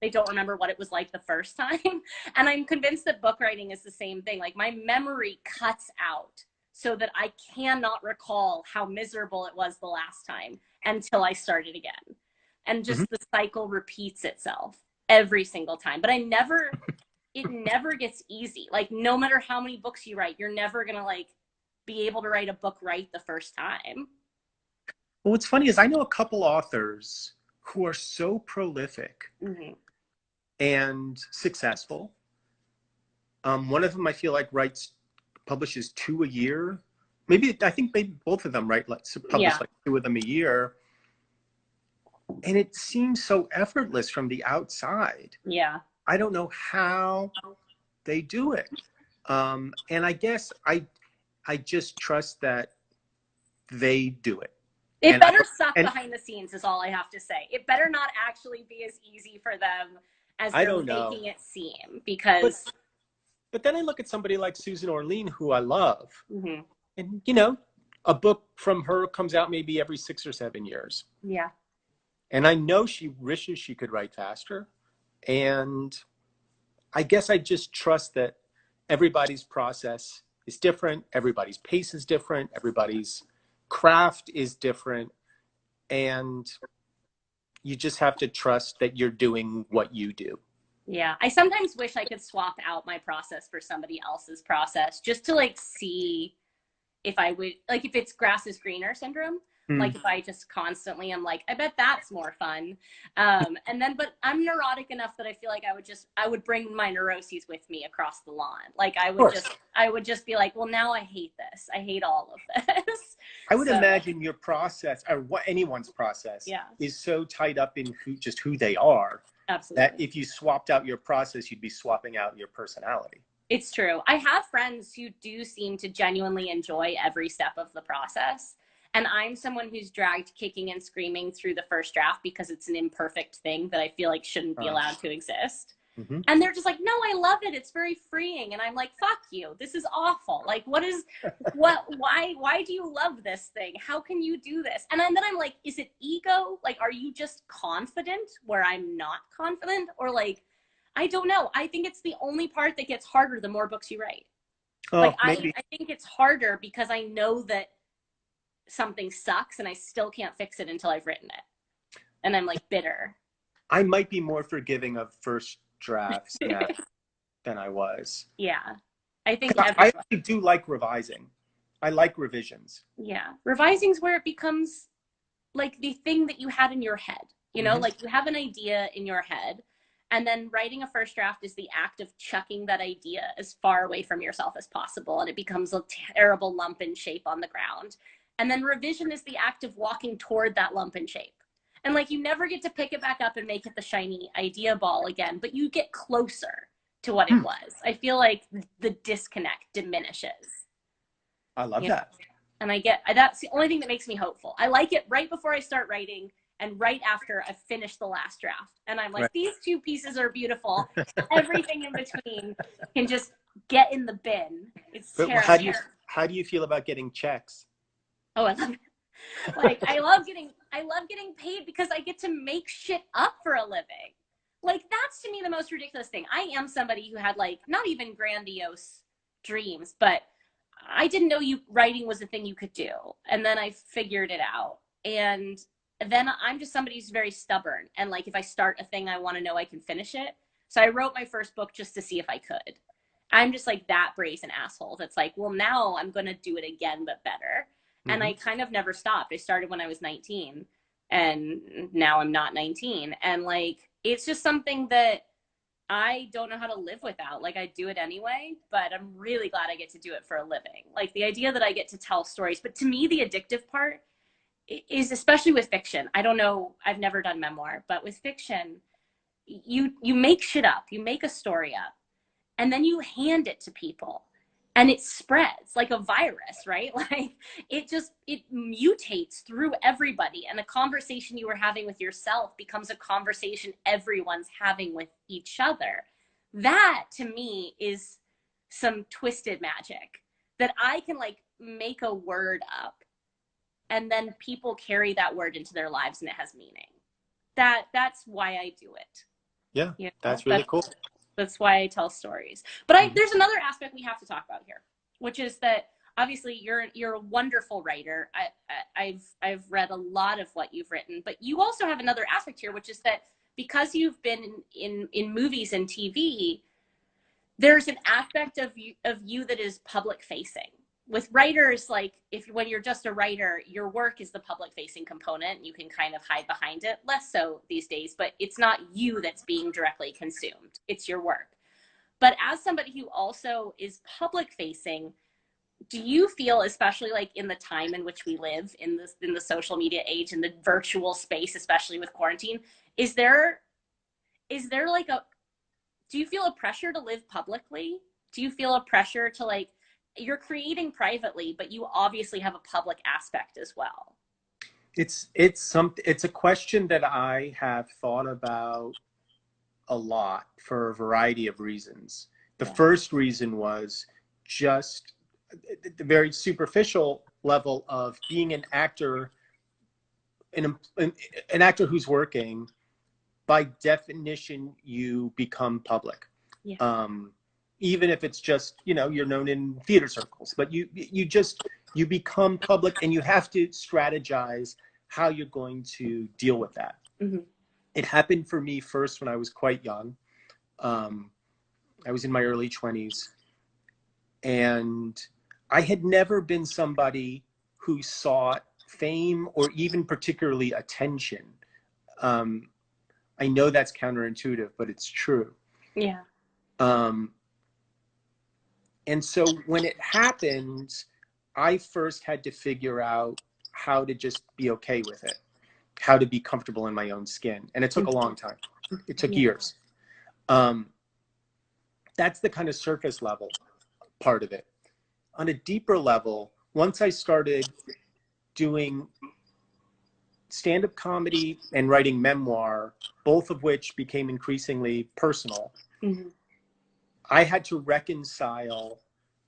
they don't remember what it was like the first time. And I'm convinced that book writing is the same thing. Like my memory cuts out so that I cannot recall how miserable it was the last time until I started again. And just Mhm. the cycle repeats itself every single time. But it never gets easy. Like no matter how many books you write, you're never going to like be able to write a book right the first time. Well, what's funny is I know a couple authors who are so prolific Mm-hmm. and successful. One of them I feel like publishes 2 a year. I think maybe both of them publish Yeah. like 2 of them a year. And it seems so effortless from the outside. Yeah. I don't know how they do it. And I guess I just trust that they do it. It And I better don't, suck and behind the scenes is all I have to say. It better not actually be as easy for them as I they're don't know. making it seem But because but then I look at somebody like Susan Orlean, who I love, mm-hmm. and a book from her comes out maybe every 6 or 7 years. Yeah. And I know she wishes she could write faster. And I guess I just trust that everybody's process is different, everybody's pace is different, everybody's craft is different. And you just have to trust that you're doing what you do. Yeah. I sometimes wish I could swap out my process for somebody else's process just to like see if I would like if it's grass is greener syndrome. Hmm. Like if I just constantly am like, I bet that's more fun. And then but I'm neurotic enough that I feel like I would bring my neuroses with me across the lawn. Like Of course. I would just be like, well now I hate this. I hate all of this. I would So imagine your process, or what anyone's process, yeah, is so tied up in who they are, that absolutely. if you swapped out your process, you'd be swapping out your personality. It's true. I have friends who do seem to genuinely enjoy every step of the process. And I'm someone who's dragged kicking and screaming through the first draft because it's an imperfect thing that I feel like shouldn't be allowed to exist. Mm-hmm. And they're just like, no, I love it. It's very freeing. And I'm like, fuck you. This is awful. Like, why do you love this thing? How can you do this? And then I'm like, is it ego? Like, are you just confident where I'm not confident? Or like, I don't know. I think it's the only part that gets harder the more books you write. Oh, Like maybe. I think it's harder because I know that something sucks and I still can't fix it until I've written it. And I'm like bitter. I might be more forgiving of first drafts than I was. Yeah. I think I everyone. actually do like revising. I like revisions. Yeah. Revising's where it becomes like the thing that you had in your head. You know, Mm-hmm. like you have an idea in your head, and then writing a first draft is the act of chucking that idea as far away from yourself as possible, and it becomes a terrible lump in shape on the ground. And then revision is the act of walking toward that lump in shape. And like you never get to pick it back up and make it the shiny idea ball again, but you get closer to what it was. I feel like the disconnect diminishes. I love You know? that. And that's the only thing that makes me hopeful. I like it right before I start writing and right after I finish the last draft. And I'm like, Right. these two pieces are beautiful. Everything in between can just get in the bin. It's But terrible. how do you feel about getting checks? Oh, I love it. Like I love getting paid because I get to make shit up for a living. Like that's to me the most ridiculous thing. I am somebody who had like not even grandiose dreams, but I didn't know writing was a thing you could do. And then I figured it out. And then I'm just somebody who's very stubborn. And like if I start a thing, I want to know I can finish it. So I wrote my first book just to see if I could. I'm just like that brazen asshole that's like, well, now I'm going to do it again, but better. Mm-hmm. And I kind of never stopped. I started when I was 19 and now I'm not 19. And like, it's just something that I don't know how to live without. Like I do it anyway, but I'm really glad I get to do it for a living. Like the idea that I get to tell stories, but to me, the addictive part is especially with fiction. I don't know. I've never done memoir, but with fiction, you make shit up, you make a story up, and then you hand it to people and it spreads like a virus, right? Like it mutates through everybody, and the conversation you were having with yourself becomes a conversation everyone's having with each other. That to me is some twisted magic, that I can like make a word up and then people carry that word into their lives and it has meaning. That's why I do it. Yeah, You know, that's really cool. that's why I tell stories. But there's another aspect we have to talk about here, which is that obviously you're a wonderful writer. I've read a lot of what you've written, but you also have another aspect here, which is that because you've been in movies and TV, there's an aspect of you that is public facing. With writers, like if when you're just a writer, your work is the public facing component. You can kind of hide behind it, less so these days, but it's not you that's being directly consumed. It's your work. But as somebody who also is public facing, do you feel, especially like in the time in which we live in the social media age, in the virtual space, especially with quarantine, is there like a do you feel a pressure to live publicly? Do you feel a pressure to like you're creating privately, but you obviously have a public aspect as well? It's a question that I have thought about a lot for a variety of reasons. The first reason was just the very superficial level of being an actor, an actor who's working. By definition, you become public. Yeah. Even if it's just, you're known in theater circles, but you become public, and you have to strategize how you're going to deal with that. Mm-hmm. It happened for me first when I was quite young. I was in my early 20s, and I had never been somebody who sought fame or even particularly attention. I know that's counterintuitive, but it's true. Yeah. And so when it happened, I first had to figure out how to just be okay with it, how to be comfortable in my own skin. And it took a long time. It took years. That's the kind of surface level part of it. On a deeper level, once I started doing stand-up comedy and writing memoir, both of which became increasingly personal, I had to reconcile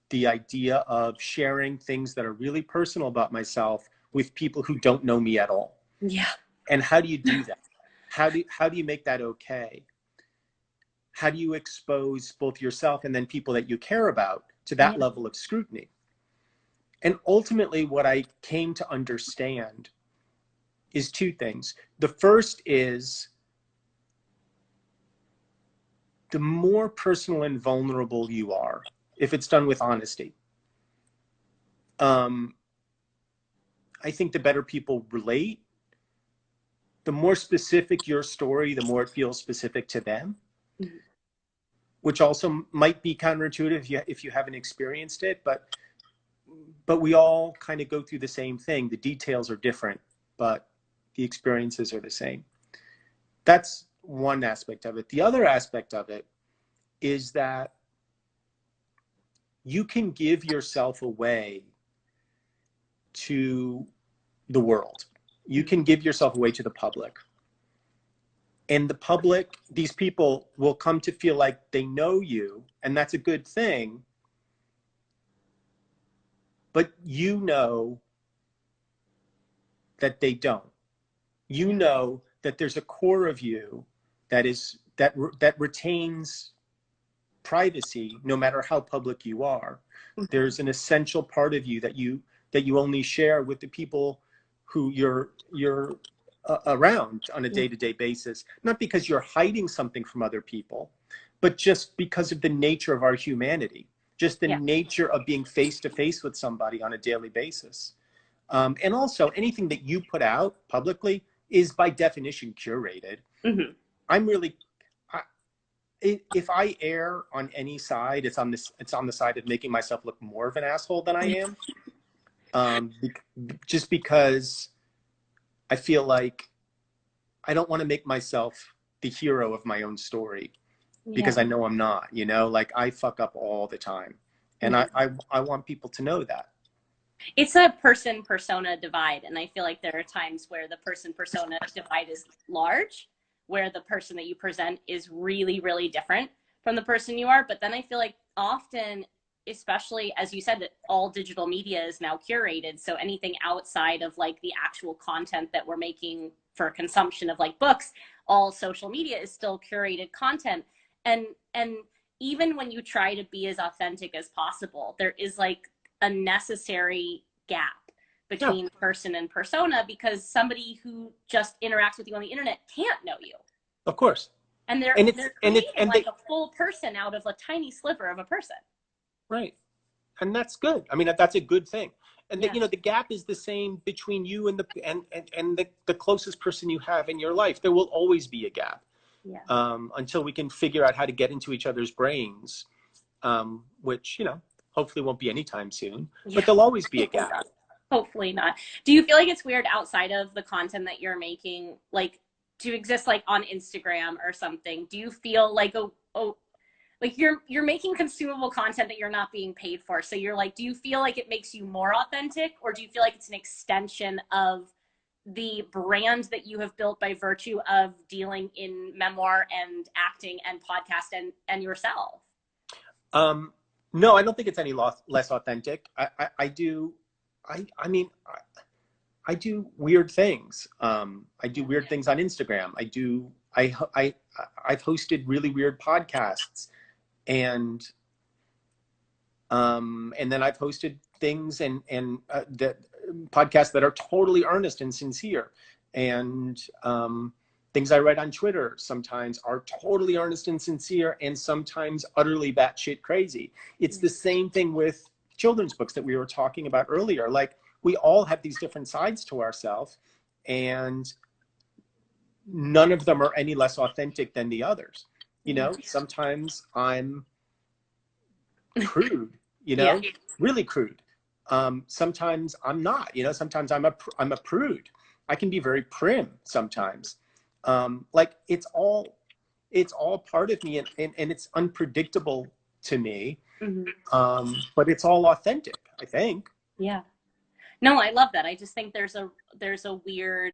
the idea of sharing things that are really personal about myself with people who don't know me at all. Yeah. And how do you do that? How do you make that okay? How do you expose both yourself and then people that you care about to that level of scrutiny? And ultimately, what I came to understand is two things. The first is the more personal and vulnerable you are, if it's done with honesty, I think the better people relate. The more specific your story, the more it feels specific to them, which also might be counterintuitive if you haven't experienced it, but we all kind of go through the same thing. The details are different, but the experiences are the same. That's one aspect of it. The other aspect of it is that you can give yourself away to the world. You can give yourself away to the public. And the public, these people will come to feel like they know you, and that's a good thing. But you know that they don't. You know that there's a core of you that retains privacy, no matter how public you are. There's an essential part of you that you only share with the people who you're around on a day-to-day basis, not because you're hiding something from other people, but just because of the nature of our humanity, just the nature of being face-to-face with somebody on a daily basis. And also, anything that you put out publicly is by definition curated. I'm really, if I err on any side, it's on the side of making myself look more of an asshole than I am. Just because I feel like I don't want to make myself the hero of my own story Yeah. because I know I'm not, you know, like I fuck up all the time. And Yeah. I want people to know that. It's a person persona divide. And I feel like there are times where the person persona divide is large, where the person that you present is really, really different from the person you are. But then I feel like often, especially as you said, that all digital media is now curated. So anything outside of like the actual content that we're making for consumption of like books, all social media is still curated content. And even when you try to be as authentic as possible, there is like a necessary gap Yeah, between person and persona because somebody who just interacts with you on the internet can't know you. of course. And And they're it's creating and like they a full person out of a tiny sliver of a person. right. And that's good. I mean, that's a good thing. And that, Yeah. you know, the gap is the same between you and the closest person you have in your life. There will always be a gap Yeah. until we can figure out how to get into each other's brains, which, you know, hopefully won't be anytime soon. Yeah. But there'll always be a Hopefully gap. not. Hopefully not. Do you feel like it's weird outside of the content that you're making, like to exist like on Instagram or something? Do you feel like like you're making consumable content that you're not being paid for? So you're like, do you feel like it makes you more authentic, or do you feel like it's an extension of the brand that you have built by virtue of dealing in memoir and acting and podcast and yourself? No, I don't think it's any less authentic. I do, I mean, I do weird things. I do weird things on Instagram. I've hosted really weird podcasts, and then I've hosted things and that podcasts that are totally earnest and sincere, and things I write on Twitter sometimes are totally earnest and sincere, and sometimes utterly batshit crazy. It's the same thing with children's books that we were talking about earlier. Like, we all have these different sides to ourselves, and none of them are any less authentic than the others. You know, sometimes I'm crude, you know, Yeah. really crude. Sometimes I'm not, you know, sometimes I'm a prude. I can be very prim sometimes. Like it's all part of me, and it's unpredictable to me. Mm-hmm. But it's all authentic, I think. Yeah. No, I love that. I just think there's a weird,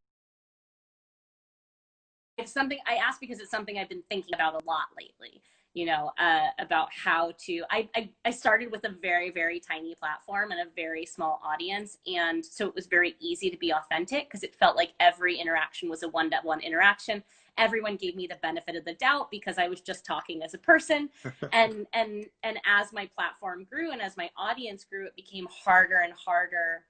it's something I ask because it's something I've been thinking about a lot lately, you know, about how to, I started with a very, very tiny platform and a very small audience. And so it was very easy to be authentic because it felt like every interaction was a one-to-one interaction. Everyone gave me the benefit of the doubt because I was just talking as a person. And as my platform grew and as my audience grew, it became harder and harder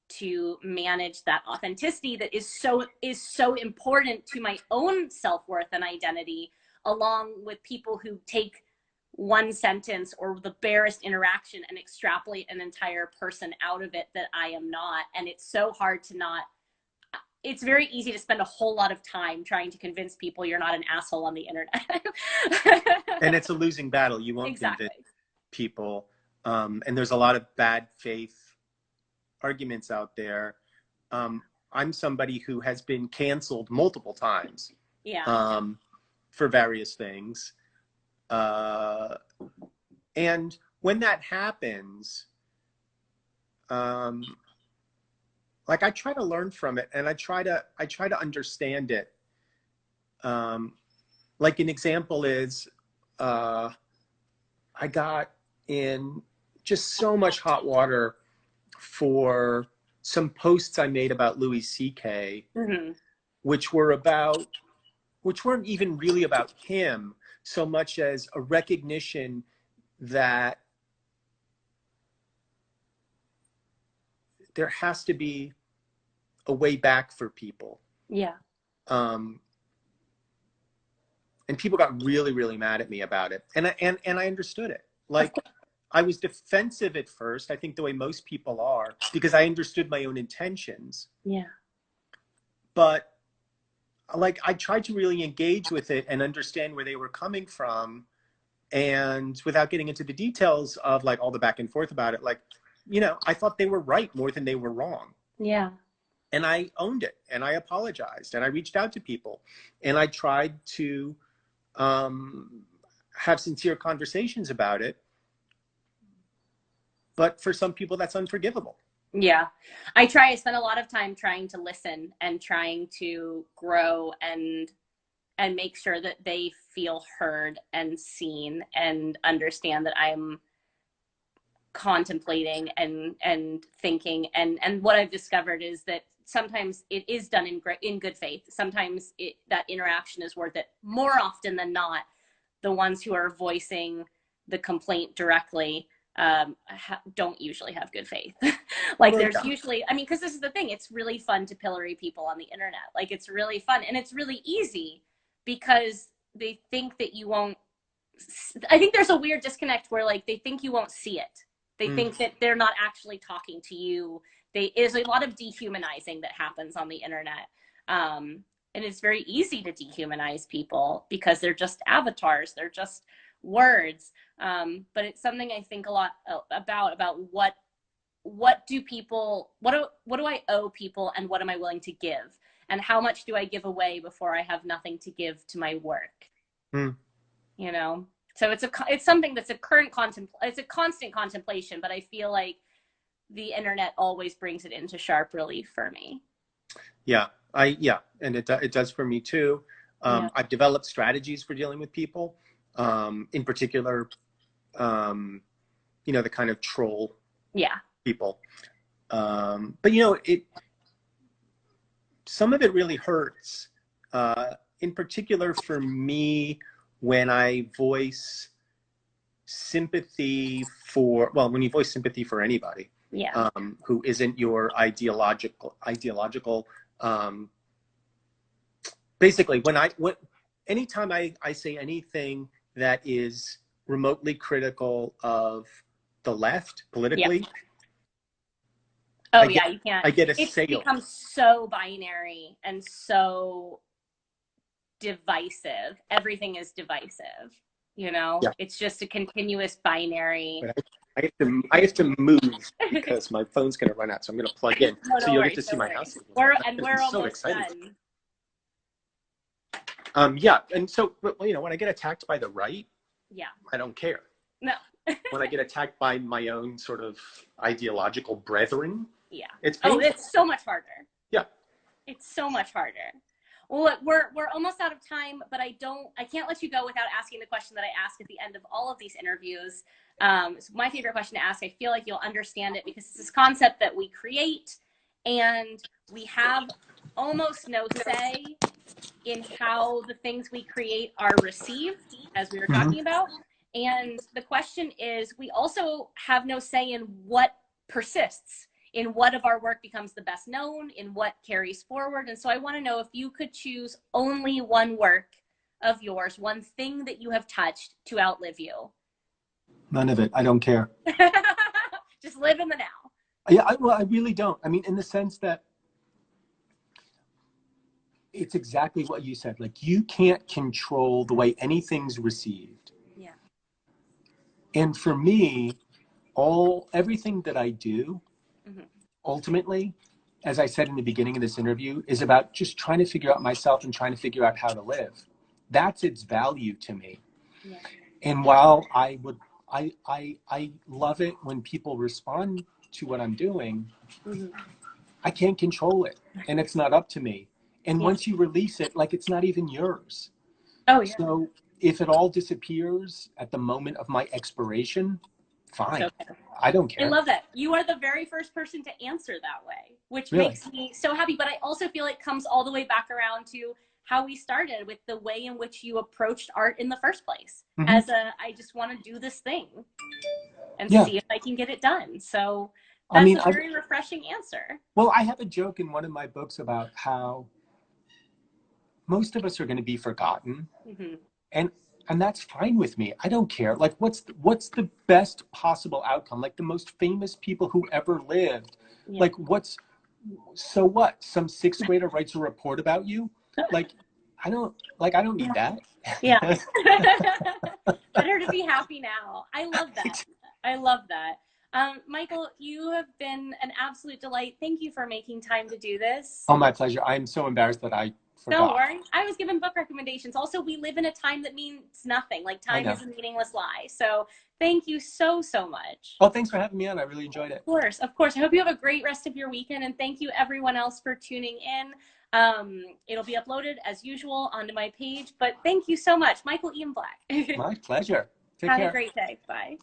to manage that authenticity that is so important to my own self-worth and identity, along with people who take one sentence or the barest interaction and extrapolate an entire person out of it that I am not. And it's so hard to not, it's very easy to spend a whole lot of time trying to convince people you're not an asshole on the internet. And it's a losing battle. You won't Exactly. convince people. And there's a lot of bad faith arguments out there. I'm somebody who has been canceled multiple times, Yeah. for various things. And when that happens, like, I try to learn from it, and I try to understand it. Like, an example is, I got in just so much hot water for some posts I made about Louis C.K., Mm-hmm. which weren't even really about him so much as a recognition that there has to be a way back for people. Yeah. Um, and people got really, really mad at me about it. And I understood it. Like, I was defensive at first, I think the way most people are, because I understood my own intentions. Yeah. But like, I tried to really engage with it and understand where they were coming from, and without getting into the details of like all the back and forth about it, like, you know, I thought they were right more than they were wrong. Yeah. And I owned it, and I apologized, and I reached out to people, and I tried to have sincere conversations about it. But for some people, that's unforgivable. Yeah. I spend a lot of time trying to listen and trying to grow and make sure that they feel heard and seen and understand that I'm contemplating and thinking. And what I've discovered is that sometimes it is done in good faith. Sometimes that interaction is worth it. More often than not, the ones who are voicing the complaint directly don't usually have good faith. Like there's usually, I mean, because this is the thing, it's really fun to pillory people on the internet. Like it's really fun and it's really easy because they think that you won't. I think there's a weird disconnect where like they think you won't see it. They think that they're not actually talking to you. There's a lot of dehumanizing that happens on the internet. And it's very easy to dehumanize people because they're just avatars. They're just words. But it's something I think a lot about what do I owe people and what am I willing to give? And how much do I give away before I have nothing to give to my work? You know? So it's something that's it's a constant contemplation, but I feel like the internet always brings it into sharp relief for me. Yeah, and it does for me too. I've developed strategies for dealing with people, in particular, the kind of troll people. But some of it really hurts. In particular for me, when I voice sympathy when you voice sympathy for anybody, who isn't your ideological, basically anytime I say anything that is remotely critical of the left politically, you can't. I get assailed. It becomes so binary and so divisive. Everything is divisive. It's just a continuous binary. I have to move because my phone's going to run out, so I'm going to plug in. So you'll get to see my house. We're almost done. And so, when I get attacked by the right, I don't care. No. When I get attacked by my own sort of ideological brethren, it's painful. It's so much harder. Yeah. It's so much harder. Well, look, we're almost out of time, but I can't let you go without asking the question that I ask at the end of all of these interviews. It's my favorite question to ask. I feel like you'll understand it because it's this concept that we create and we have almost no say in how the things we create are received, as we were talking about. And the question is, we also have no say in what persists, in what of our work becomes the best known, in what carries forward. And so I want to know if you could choose only one work of yours, one thing that you have touched to outlive you. None of it. I don't care. Just live in the now. Yeah, I really don't. I mean, in the sense that it's exactly what you said. Like, you can't control the way anything's received. Yeah. And for me, everything that I do, ultimately, as I said in the beginning of this interview, is about just trying to figure out myself and trying to figure out how to live. That's its value to me. Yeah. And while I love it when people respond to what I'm doing, I can't control it, and it's not up to me. And once you release it, like, it's not even yours. Oh, yeah. So if it all disappears at the moment of my expiration, fine. Okay. I don't care. I love that. You are the very first person to answer that way, which makes me so happy. But I also feel it comes all the way back around to how we started with the way in which you approached art in the first place. I just want to do this thing and see if I can get it done. So that's a very refreshing answer. Well, I have a joke in one of my books about how most of us are going to be forgotten. And that's fine with me. I don't care. Like, what's the best possible outcome? Like, the most famous people who ever lived. Yeah. Like, so what? Some sixth grader writes a report about you? Like, I don't need that. Yeah. Better to be happy now. I love that. I love that. Michael, you have been an absolute delight. Thank you for making time to do this. Oh, my pleasure. I'm so embarrassed that I Don't forgot. worry. I was given book recommendations. Also, we live in a time that means nothing. Like, I time know. is a meaningless lie. So, thank you so, so much. Oh, thanks for having me on. I really enjoyed it. Of course, of course. I hope you have a great rest of your weekend, and thank you everyone else for tuning in. It'll be uploaded as usual onto my page, but thank you so much, Michael Ian Black. My pleasure. Take Have a care. great day. Bye.